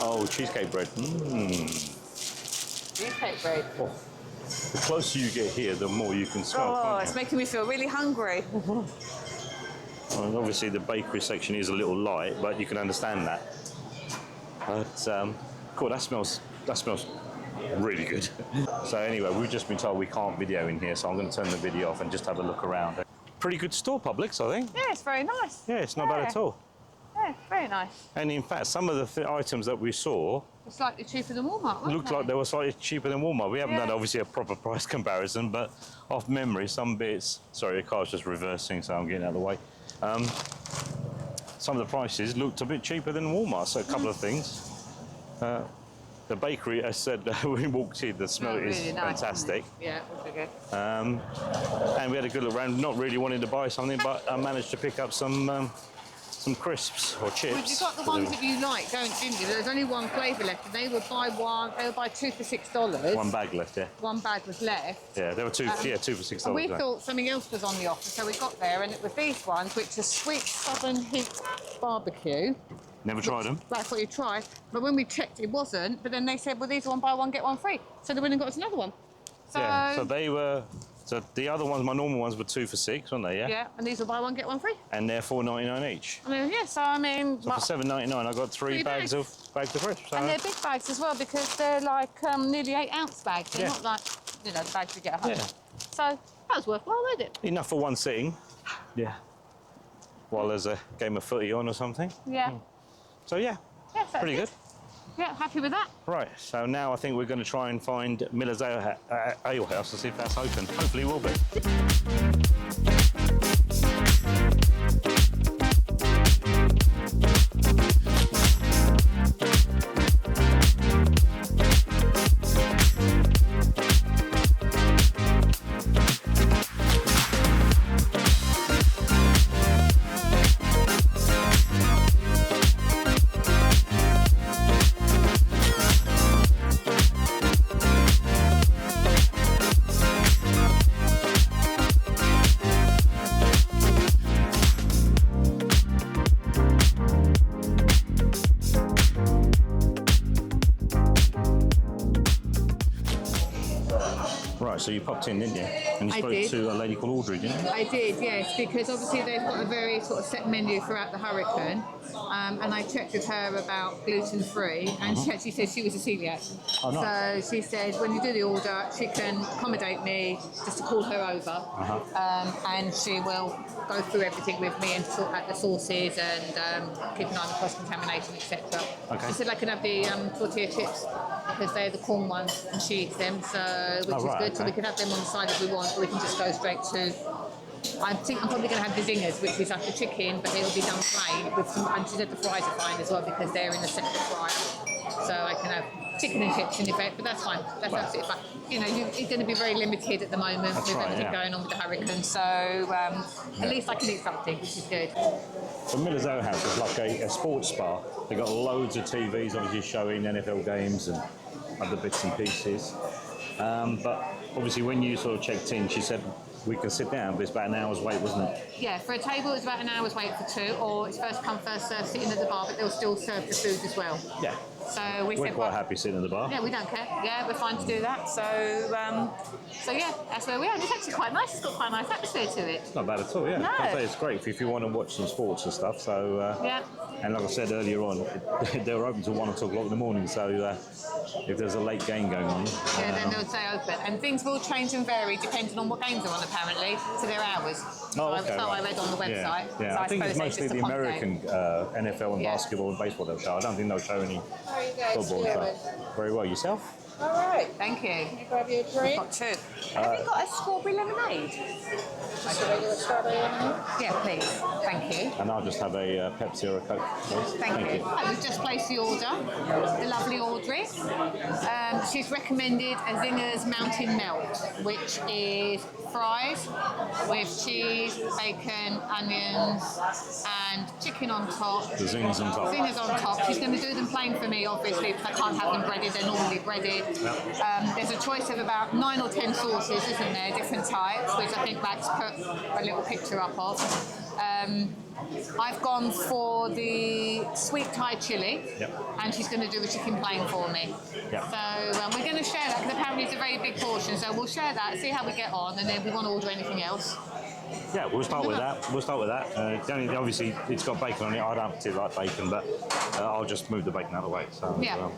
Oh, cheesecake bread. Cheesecake bread. Oh. The closer you get here, the more you can smell. Oh, can't it's you? making me feel really hungry. Well, obviously, the bakery section is a little light, but you can understand that. But cool, that smells really good. So anyway, we've just been told we can't video in here, so I'm going to turn the video off and just have a look around. Pretty good store, Publix, I think. Yeah, it's very nice. Yeah, it's not bad at all. Yeah, very nice. And in fact, some of the items that we saw It's slightly cheaper than Walmart, wasn't looked like they were slightly cheaper than Walmart. We haven't done obviously a proper price comparison, but off memory, some bits. Sorry, the car's just reversing, so I'm getting out of the way. Some of the prices looked a bit cheaper than Walmart. So a couple of things. The bakery, as said, when we walked in, the smell is really nice, fantastic. Yeah, it was good. And we had a good look around, not really wanting to buy something, but I managed to pick up some crisps or chips. Well, you got the ones that you like, didn't you? There's only one flavour left, and they would buy one. They would buy two for $6. One bag left, yeah. One bag was left. Yeah, there were two. Yeah, two for $6. And we thought something else was on the offer, so we got there, and it was these ones, which are sweet southern heat barbecue. Never tried them. That's what you tried. But when we checked, it wasn't. But then they said, well, these are one buy one, get one free. So they went and got us another one. So, Yeah, so they were. So the other ones, my normal ones, were 2 for $6, weren't they? Yeah. yeah, and these are buy one, get one free. And they're $4.99 each. I mean, yeah, so I mean... So for $7.99, I got three bags of crisps. So And they're big bags as well, because they're like nearly 8-ounce bags. They're not like, you know, the bags you get at home. Yeah. So that was worthwhile, wasn't it? Enough for one sitting. Yeah. While there's a game of footy on or something. Yeah. So yeah, Yes, that's pretty good. Yeah, happy with that. Right, so now I think we're going to try and find Miller's Ale House to see if that's open. Hopefully it will be. Right, so you popped in, didn't you? And you I spoke did. to a lady called Audrey, didn't you? I did, yes, because obviously they've got a very sort of set menu throughout the Hurricane. And I checked with her about gluten-free, and she actually said she was a celiac. Oh, nice. So she said when you do the order, she can accommodate me just to call her over, and she will go through everything with me and sort out the sauces and keep an eye on the cross-contamination, etc. Okay. She said I can have the tortilla chips because they're the corn ones, and she eats them, so which is right, good. So we okay. can have them on the side if we want, or we can just go straight to. I think I'm probably going to have the zingers, which is like the chicken, but it'll be done plain with some. And she said the fries are fine as well because they're in a separate fryer, so I can have chicken and chips in effect. But that's fine. That's absolutely fine. You know, you're going to be very limited at the moment with everything going on with the Hurricane. So at least I can eat something, which is good. So Miller's Ale House is like a sports bar. They've got loads of TVs, obviously showing NFL games and other bits and pieces. But obviously, when you sort of checked in, she said we can sit down, but it's about an hour's wait, wasn't it? Yeah, for a table it's about an hour's wait for two, or it's first come, first served sitting at the bar, but they'll still serve the food as well. Yeah. So We're said, quite happy sitting in the bar. Yeah, we don't care. Yeah, we're fine to do that. So yeah, that's where we are. And it's actually quite nice. It's got quite a nice atmosphere to it. It's not bad at all, yeah. No. I'd say it's great if you want to watch some sports and stuff. So Yeah. And like I said earlier on, they were open till 1 or 2 o'clock in the morning. So if there's a late game going on, Yeah, then they'll stay open. And things will change and vary depending on what games are on, apparently, to their hours. Oh, okay, So right. I read on the website. Yeah. So I think it's suppose mostly just the a punt American game. NFL and Yeah. basketball and baseball they'll show. I don't think they'll show any football and stuff. Very well. Yourself? All right. Thank you. Can you grab you a drink? Got two. Have you got a strawberry lemonade? I just a regular strawberry lemonade. Yeah, please. Thank you. And I'll just have a Pepsi or a Coke, please. Thank you. We've just placed the order. The lovely Audrey. She's recommended a Zinger's Mountain Melt, which is fries with cheese, bacon, onions, and chicken on top. The zingers on top. Zingers on top. She's going to do them plain for me, obviously, because I can't have them breaded. They're normally breaded. Yep. There's a choice of about 9 or 10 sauces, isn't there? Different types, which I think Max put a little picture up of. I've gone for the sweet Thai chili, and she's going to do the chicken plain for me. Yep. So we're going to share that because apparently it's a very big portion. So we'll share that, see how we get on, and then we want to order anything else. Yeah, we'll start with that. Obviously, it's got bacon on it. I don't particularly like bacon, but I'll just move the bacon out of the way. So, Yeah.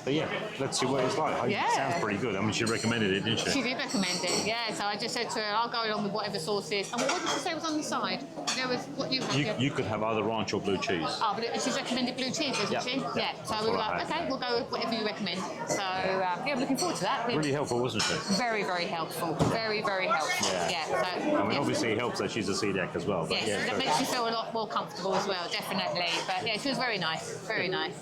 but yeah, let's see what it's like. Yeah. It sounds pretty good. I mean, she recommended it, didn't she? She did recommend it, yeah. So I just said to her, I'll go along with whatever sauce is. And what did she say was on the side? There was what you had. You could have either ranch or blue cheese. Oh, but she's recommended blue cheese, isn't she? Yeah. So That's we were what I like, had. okay, we'll go with whatever you recommend. So yeah, I'm looking forward to that. Really helpful, wasn't she? Very, very helpful. Very, very helpful. Yeah. So, I mean, obviously it helps that she's a celiac as well. But yes, yeah, that so- makes you feel a lot more comfortable as well, definitely. But yeah, she was very nice. Very nice.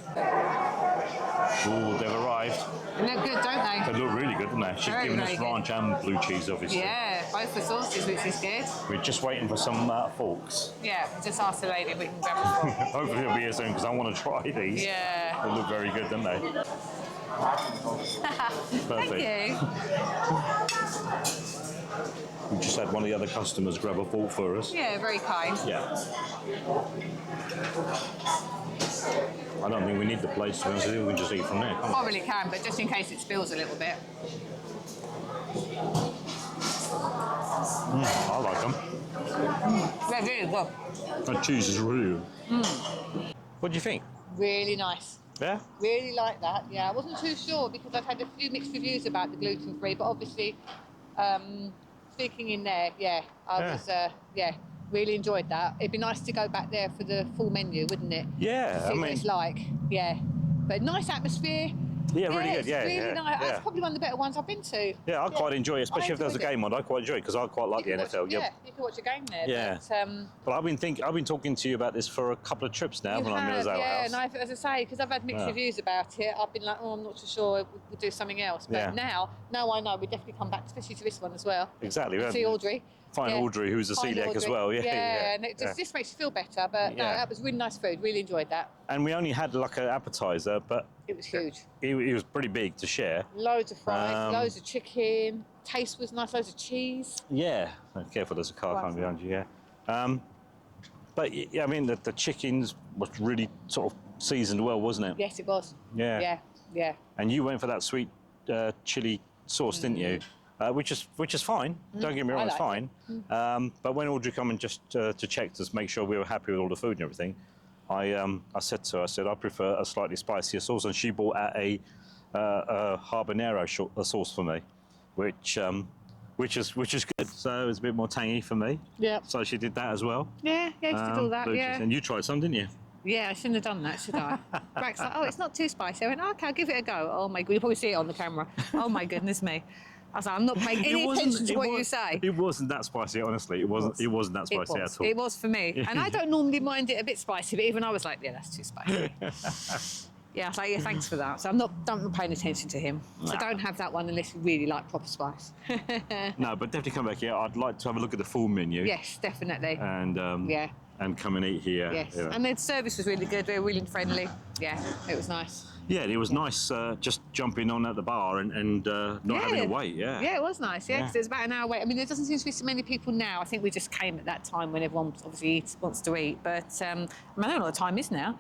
Ooh, they've arrived. They look good, don't they? They look really good, don't they? She's Very, given very us good. ranch and blue cheese, obviously. Yeah, both the sauces, which is good. We're just waiting for some forks. Yeah, just ask the lady if we can grab a fork. Hopefully it'll be here soon because I want to try these. Yeah. They look very good, don't they? Thank you. We just had one of the other customers grab a fork for us. Yeah, very kind. Yeah. I don't think we need the plates, to be honest with you. We can just eat from there, can't we? Probably can, but just in case it spills a little bit. I like them. They're really good. That cheese is really good. What do you think? Really nice. Yeah? Really like that. Yeah, I wasn't too sure because I've had a few mixed reviews about the gluten-free, but obviously, speaking in there, I was really enjoyed that. It'd be nice to go back there for the full menu, wouldn't it? Yeah, See what it's like. Yeah, but nice atmosphere. Yeah, really good. It's Yeah, really yeah, nice. yeah. That's probably one of the better ones I've been to. Yeah, I quite enjoy it, especially if there's a enjoyed it. game on. I quite enjoy it because I quite like the You can NFL. watch, yeah, you can watch a game there. Yeah. But, Well, I've been talking to you about this for a couple of trips now, you haven't I, have, Miller's Ale yeah, House? and as I say, because I've had mixed Yeah. reviews about it, I've been like, I'm not too sure, we'll do something else. But Yeah. now I know we definitely come back, especially to this one as well. Exactly. See Audrey. Find Audrey, who's a Find celiac as Audrey. well. Yeah, yeah. And it just makes you feel better. But no, Yeah. that was really nice food. Really enjoyed that. And we only had like an appetizer, but It was huge. it was pretty big to share. Loads of fries, Um, loads of chicken. Taste was nice. Loads of cheese. Yeah. Careful, there's a car Right. coming behind you. Yeah. But yeah, I mean, the chickens was really sort of seasoned well, wasn't it? Yes, it was. Yeah. Yeah. Yeah. And you went for that sweet chili sauce, didn't you? Which is fine. Don't get me wrong, I it's like fine. But when Audrey come and just to check to make sure we were happy with all the food and everything, I said to her, I prefer a slightly spicier sauce, and she bought out a habanero sauce for me, which is good. So it's a bit more tangy for me. Yeah. So she did that as well. Yeah. Yeah. She did all that. blue cheese. Yeah. And you tried some, didn't you? Yeah, I shouldn't have done that, should I? Brack's like, oh, it's not too spicy. I went, okay, I'll give it a go. Oh my god, you probably see it on the camera. Oh my goodness me. I was like, I'm not paying any attention to what you say. It wasn't that spicy, honestly. It wasn't that spicy at all. It was for me. And I don't normally mind it a bit spicy, but even I was like, yeah, that's too spicy. Yeah, I was like, yeah, thanks for that. So I'm not paying attention to him. So No. don't have that one unless you really like proper spice. No, but definitely come back here. I'd like to have a look at the full menu. Yes, definitely. And Yeah. and come and eat here. Yes. Yeah. And the service was really good. They were really friendly. Yeah, it was nice. Yeah, it was nice just jumping on at the bar and not having to wait. Yeah. Yeah, it was nice. Yeah, Yeah. because it was about an hour wait. I mean, there doesn't seem to be so many people now. I think we just came at that time when everyone obviously wants to eat. But I mean, I don't know what the time is now.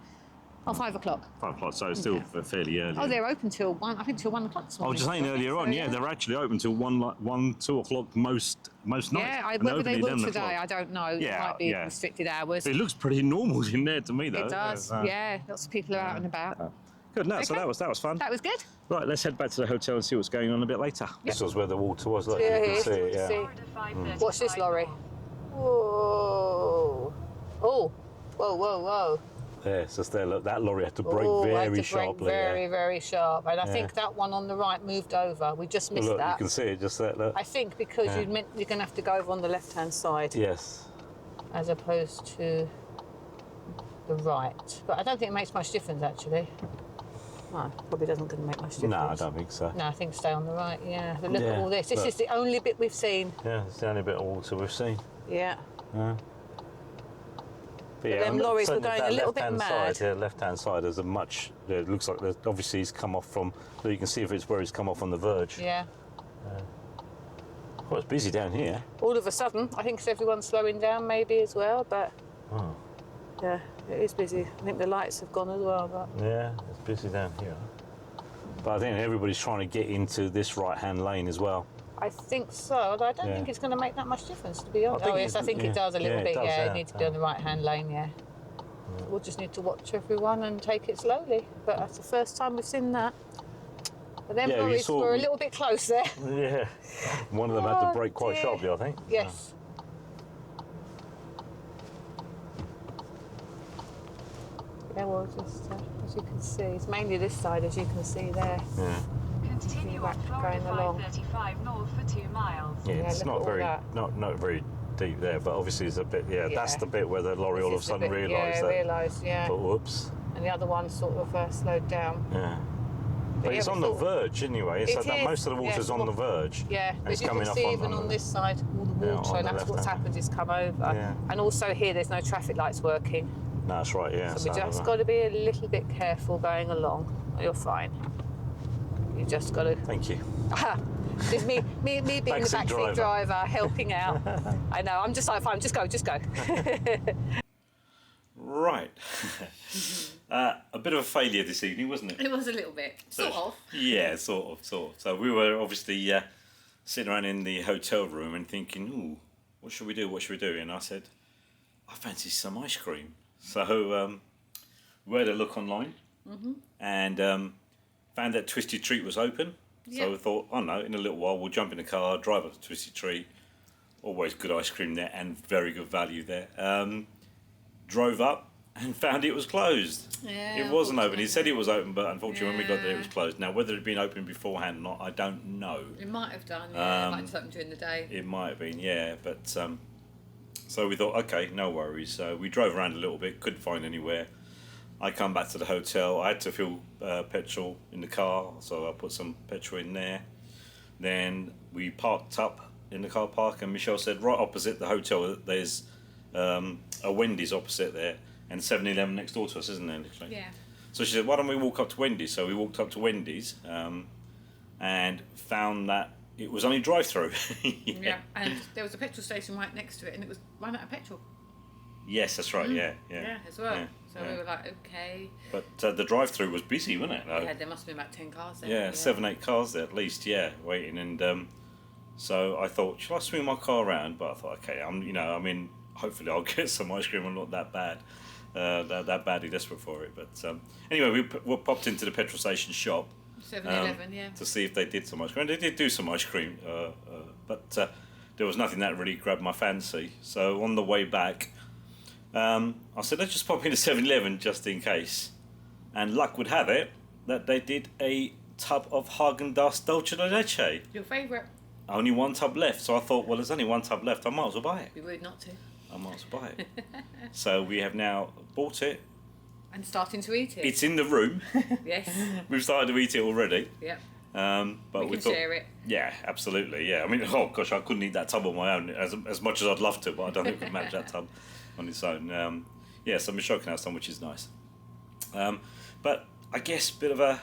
Oh, 5 o'clock. 5 o'clock, so it's still fairly early. Oh, they're open till 1. I think till 1 o'clock this I morning. was just saying earlier on, So, yeah, they're actually open till 1, 2 o'clock most nights. Yeah, And whether open they at will 11 today, o'clock. I don't know. Yeah, It might be yeah. restricted hours. It looks pretty normal in there to me, though. It does. Yeah, lots of people are out and about. Good. No, so Okay. that was fun. That was good. Right, let's head back to the hotel and see what's going on a bit later. This was where the water was. Look, Yeah, you can it see is. it. Yeah. See. Watch this lorry. Whoa. Oh. Whoa, whoa, whoa. There, it's just there. Look, that lorry had to brake I had very to sharply. brake very, yeah. very sharp. And I Yeah. think that one on the right moved over. We just missed Look, that. you can see it just there. Look. I think because Yeah. you're going to have to go over on the left-hand side Yes. as opposed to the right. But I don't think it makes much difference, actually. No, probably doesn't going to make much difference. No, I don't think so. No, I think stay on the right, yeah. But look Yeah, at all this. This look. is the only bit we've seen. Yeah, it's the only bit of water we've seen. Yeah. But them on the- lorries were certainly going that a little bit left-hand mad. Side, yeah, left-hand side is a much. Yeah, it looks like obviously he's come off from. So you can see if it's where he's come off on the verge. Yeah. Well, it's busy down here. All of a sudden, I think everyone's slowing down maybe as well, but Oh. yeah, it is busy. I think the lights have gone as well, but Yeah, it's busy down here. But I think everybody's trying to get into this right-hand lane as well. I think so. Although I don't Yeah. think it's going to make that much difference, to be honest. think Oh yes, I it- think yeah. it does a little Yeah, it bit. does, Yeah, yeah, it needs to be yeah. on the right-hand lane. Yeah. We'll just need to watch everyone and take it slowly. But that's the first time we've seen that. But them Yeah, you lorries saw- were a little bit close there. Yeah. One of them had to Oh, brake quite dear. sharply, I think. Yes. Yeah, well, just as you can see, it's mainly this side, as you can see there. Yeah. Continue Back on Florida going along. 535 north for 2 miles. Yeah, Yeah, it's look not at all very that. not very deep there, but obviously it's a bit. Yeah, that's Yeah. the bit where the lorry all of a This is the sudden bit- realised yeah, that. realised, yeah. But whoops. And the other one sort of slowed down. Yeah. But yeah, it's we on the thought- verge anyway. It's It like that is, most of the yeah, water's it's on the more- verge. Yeah, and but it's you coming can up see on even on this side, all the Yeah, water, on and the that's what's left-hand happened is come over. Yeah. And also here, there's no traffic lights working. No, that's right. Yeah. So we just got to be a little bit careful going along. You're fine. You just got to. Thank you. There's me being the Backseat backseat driver helping out. I know. I'm just like, fine, just go. Right. A bit of a failure this evening, wasn't it? It was a little bit, sort of. Yeah, sort of. So we were obviously sitting around in the hotel room and thinking, ooh, what should we do? And I said, I fancy some ice cream. So we had a look online and found that Twisted Treat was open. Yeah. So we thought, oh no, in a little while we'll jump in the car, drive up to Twisted Treat. Always good ice cream there and very good value there. Drove up and found it was closed. Yeah, it wasn't open. He unfortunately. said it was open, but unfortunately when we got there it Yeah. was closed. Now whether it had been open beforehand or not, I don't know. It might have done. Yeah, it might have opened during the day. It might have been, yeah. But so we thought, okay, no worries. So we drove around a little bit, couldn't find anywhere. I come back to the hotel. I had to fill petrol in the car, so I put some petrol in there. Then we parked up in the car park, and Michelle said, right opposite the hotel, there's a Wendy's opposite there, and 7-Eleven next door to us, isn't there? Literally? Yeah. So she said, why don't we walk up to Wendy's? So we walked up to Wendy's and found that it was only drive-through. Yeah, and there was a petrol station right next to it, and it was run out of petrol. Yes, that's right. Yeah, Yeah, as well. Yeah, So yeah. we were like, okay. But the drive-through was busy, wasn't it? Though? Yeah, there must have been about 10 cars there. Yeah, 7-8 cars there at least. Yeah, waiting, and so I thought, shall I swing my car around? But I thought, okay, hopefully I'll get some ice cream. I'm not that bad, that badly desperate for it. But anyway, we popped into the petrol station shop. 7-Eleven, yeah. To see if they did some ice cream. They did do some ice cream, but there was nothing that really grabbed my fancy. So on the way back, I said, let's just pop into 7-Eleven just in case. And luck would have it that they did a tub of Haagen-Dazs Dolce de Leche. Your favourite? Only one tub left, so I thought, well, there's only one tub left. I might as well buy it. Be rude not to. I might as well buy it. So we have now bought it. And starting to eat it. It's in the room. Yes. We've started to eat it already. Yep. But We can thought, share it. Yeah, absolutely. Yeah, I mean, oh gosh, I couldn't eat that tub on my own as much as I'd love to, but I don't think we could manage that tub on its own. So Michelle can have some, which is nice. But I guess a bit of a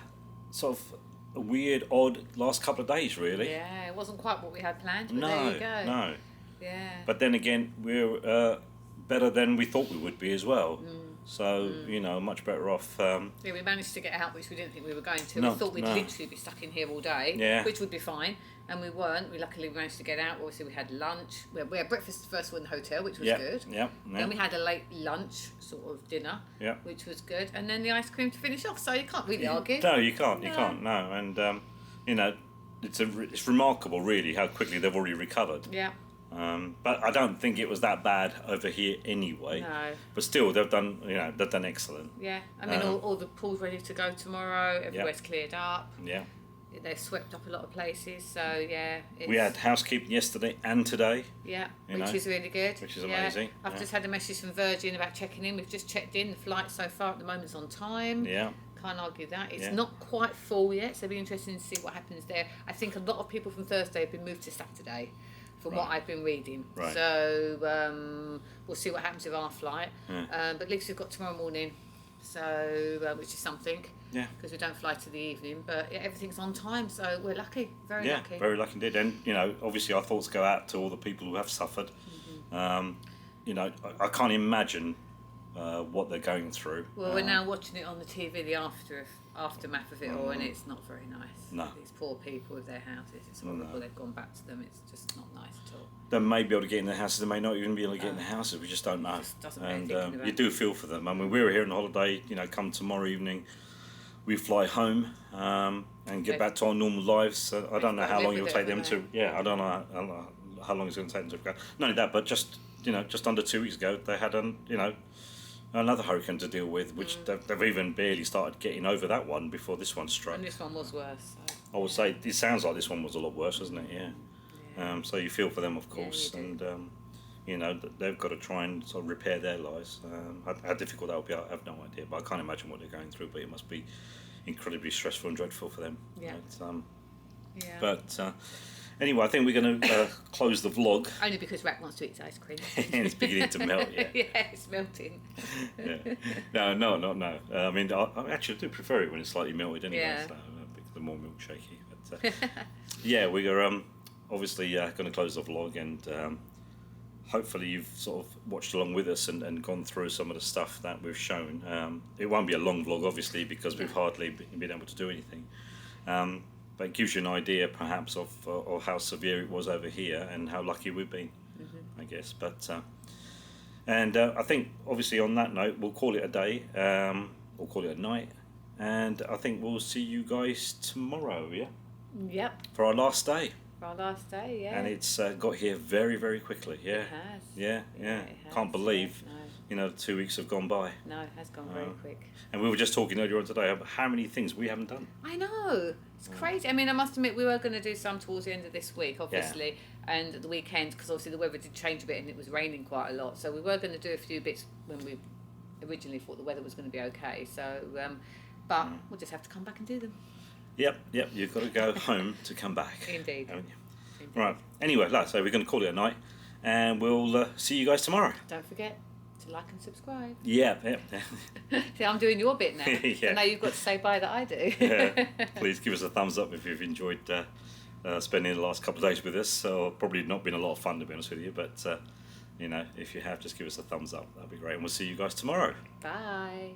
sort of a weird, odd last couple of days, really. Yeah, it wasn't quite what we had planned, but No, there you go. no. Yeah. But then again, we're better than we thought we would be as well. So, much better off. Yeah, we managed to get out, which we didn't think we were going to. No, we thought we'd no. literally be stuck in here all day, Yeah. which would be fine, and we weren't. We luckily managed to get out. Obviously, we had lunch. We had breakfast first of all in the hotel, which was good. Yeah. Then we had a late lunch, sort of dinner, Yeah. which was good, and then the ice cream to finish off. So you can't really argue. No, you can't. You No. can't. No, and it's remarkable, really, how quickly they've already recovered. Yeah. But I don't think it was that bad over here anyway. No. But still, they've done excellent. Yeah, I mean, all the pools ready to go tomorrow. Everywhere's cleared up. Yeah. They've swept up a lot of places, so yeah. We had housekeeping yesterday and today. Yeah, you which know, is really good. which is amazing. I've just had a message from Virgin about checking in. We've just checked in. The flight so far at the moment is on time. Yeah. Can't argue that. It's Yeah. not quite full yet, so it'll be interesting to see what happens there. I think a lot of people from Thursday have been moved to Saturday, from what I've been reading. Right. So we'll see what happens with our flight. Yeah. But at least we've got tomorrow morning, so which is something. Yeah. Because we don't fly to the evening, but yeah, everything's on time, so we're lucky, very Yeah, lucky. very lucky indeed. And, obviously our thoughts go out to all the people who have suffered. I can't imagine what they're going through. Well, we're now watching it on the TV, the aftermath of it all, and it's not very nice. No. These poor people with their houses, it's horrible. They've gone back to them. It's just not nice at all. They may be able to get in their houses, they may not even be able to get in their houses, we just don't know. Just doesn't really And thinking about you do feel for them. I mean, we were here on holiday, come tomorrow evening, we fly home and get back to our normal lives. So I don't know how long it'll take them to, I don't know how long it's going to take them to go. Not only that, but just under 2 weeks ago, they had another hurricane to deal with, which they've even barely started getting over that one before this one struck. And this one was worse. So. I would say it sounds like this one was a lot worse, doesn't it? Yeah. So you feel for them, of course, you do. and they've got to try and sort of repair their lives. How difficult that will be, I have no idea, but I can't imagine what they're going through. But it must be incredibly stressful and dreadful for them. Yeah. But anyway, I think we're going to close the vlog. Only because Rack wants to eat ice cream. And it's beginning to melt. Yeah. Yeah, it's melting. Yeah. No. I mean, I actually do prefer it when it's slightly melted anyway. Yeah. So the more milkshakey. But yeah, we are obviously going to close the vlog, and hopefully you've sort of watched along with us and gone through some of the stuff that we've shown. It won't be a long vlog, obviously, because we've hardly been able to do anything. But it gives you an idea, perhaps, of how severe it was over here and how lucky we've been, I guess. But I think, obviously, on that note, we'll call it a day. We'll call it a night. And I think we'll see you guys tomorrow, yeah? Yep. For our last day. For our last day, yeah. And it's got here very, very quickly, yeah. It has. Yeah. It has, Can't believe, no. 2 weeks have gone by. No, it has gone very quick. And we were just talking earlier on today about how many things we haven't done. I know. It's crazy. I mean, I must admit, we were going to do some towards the end of this week, obviously, and the weekend, because obviously the weather did change a bit and it was raining quite a lot. So we were going to do a few bits when we originally thought the weather was going to be okay. So, but we'll just have to come back and do them. Yep. You've got to go home to come back. Indeed. Haven't you? Indeed. Right. Anyway, like I say, we're going to call it a night, and we'll see you guys tomorrow. Don't forget to like and subscribe. Yeah. See, I'm doing your bit now. Yeah. So now you've got to say bye that I do. Please give us a thumbs up if you've enjoyed spending the last couple of days with us. So probably not been a lot of fun, to be honest with you, but if you have, just give us a thumbs up. That'd be great, and we'll see you guys tomorrow. Bye.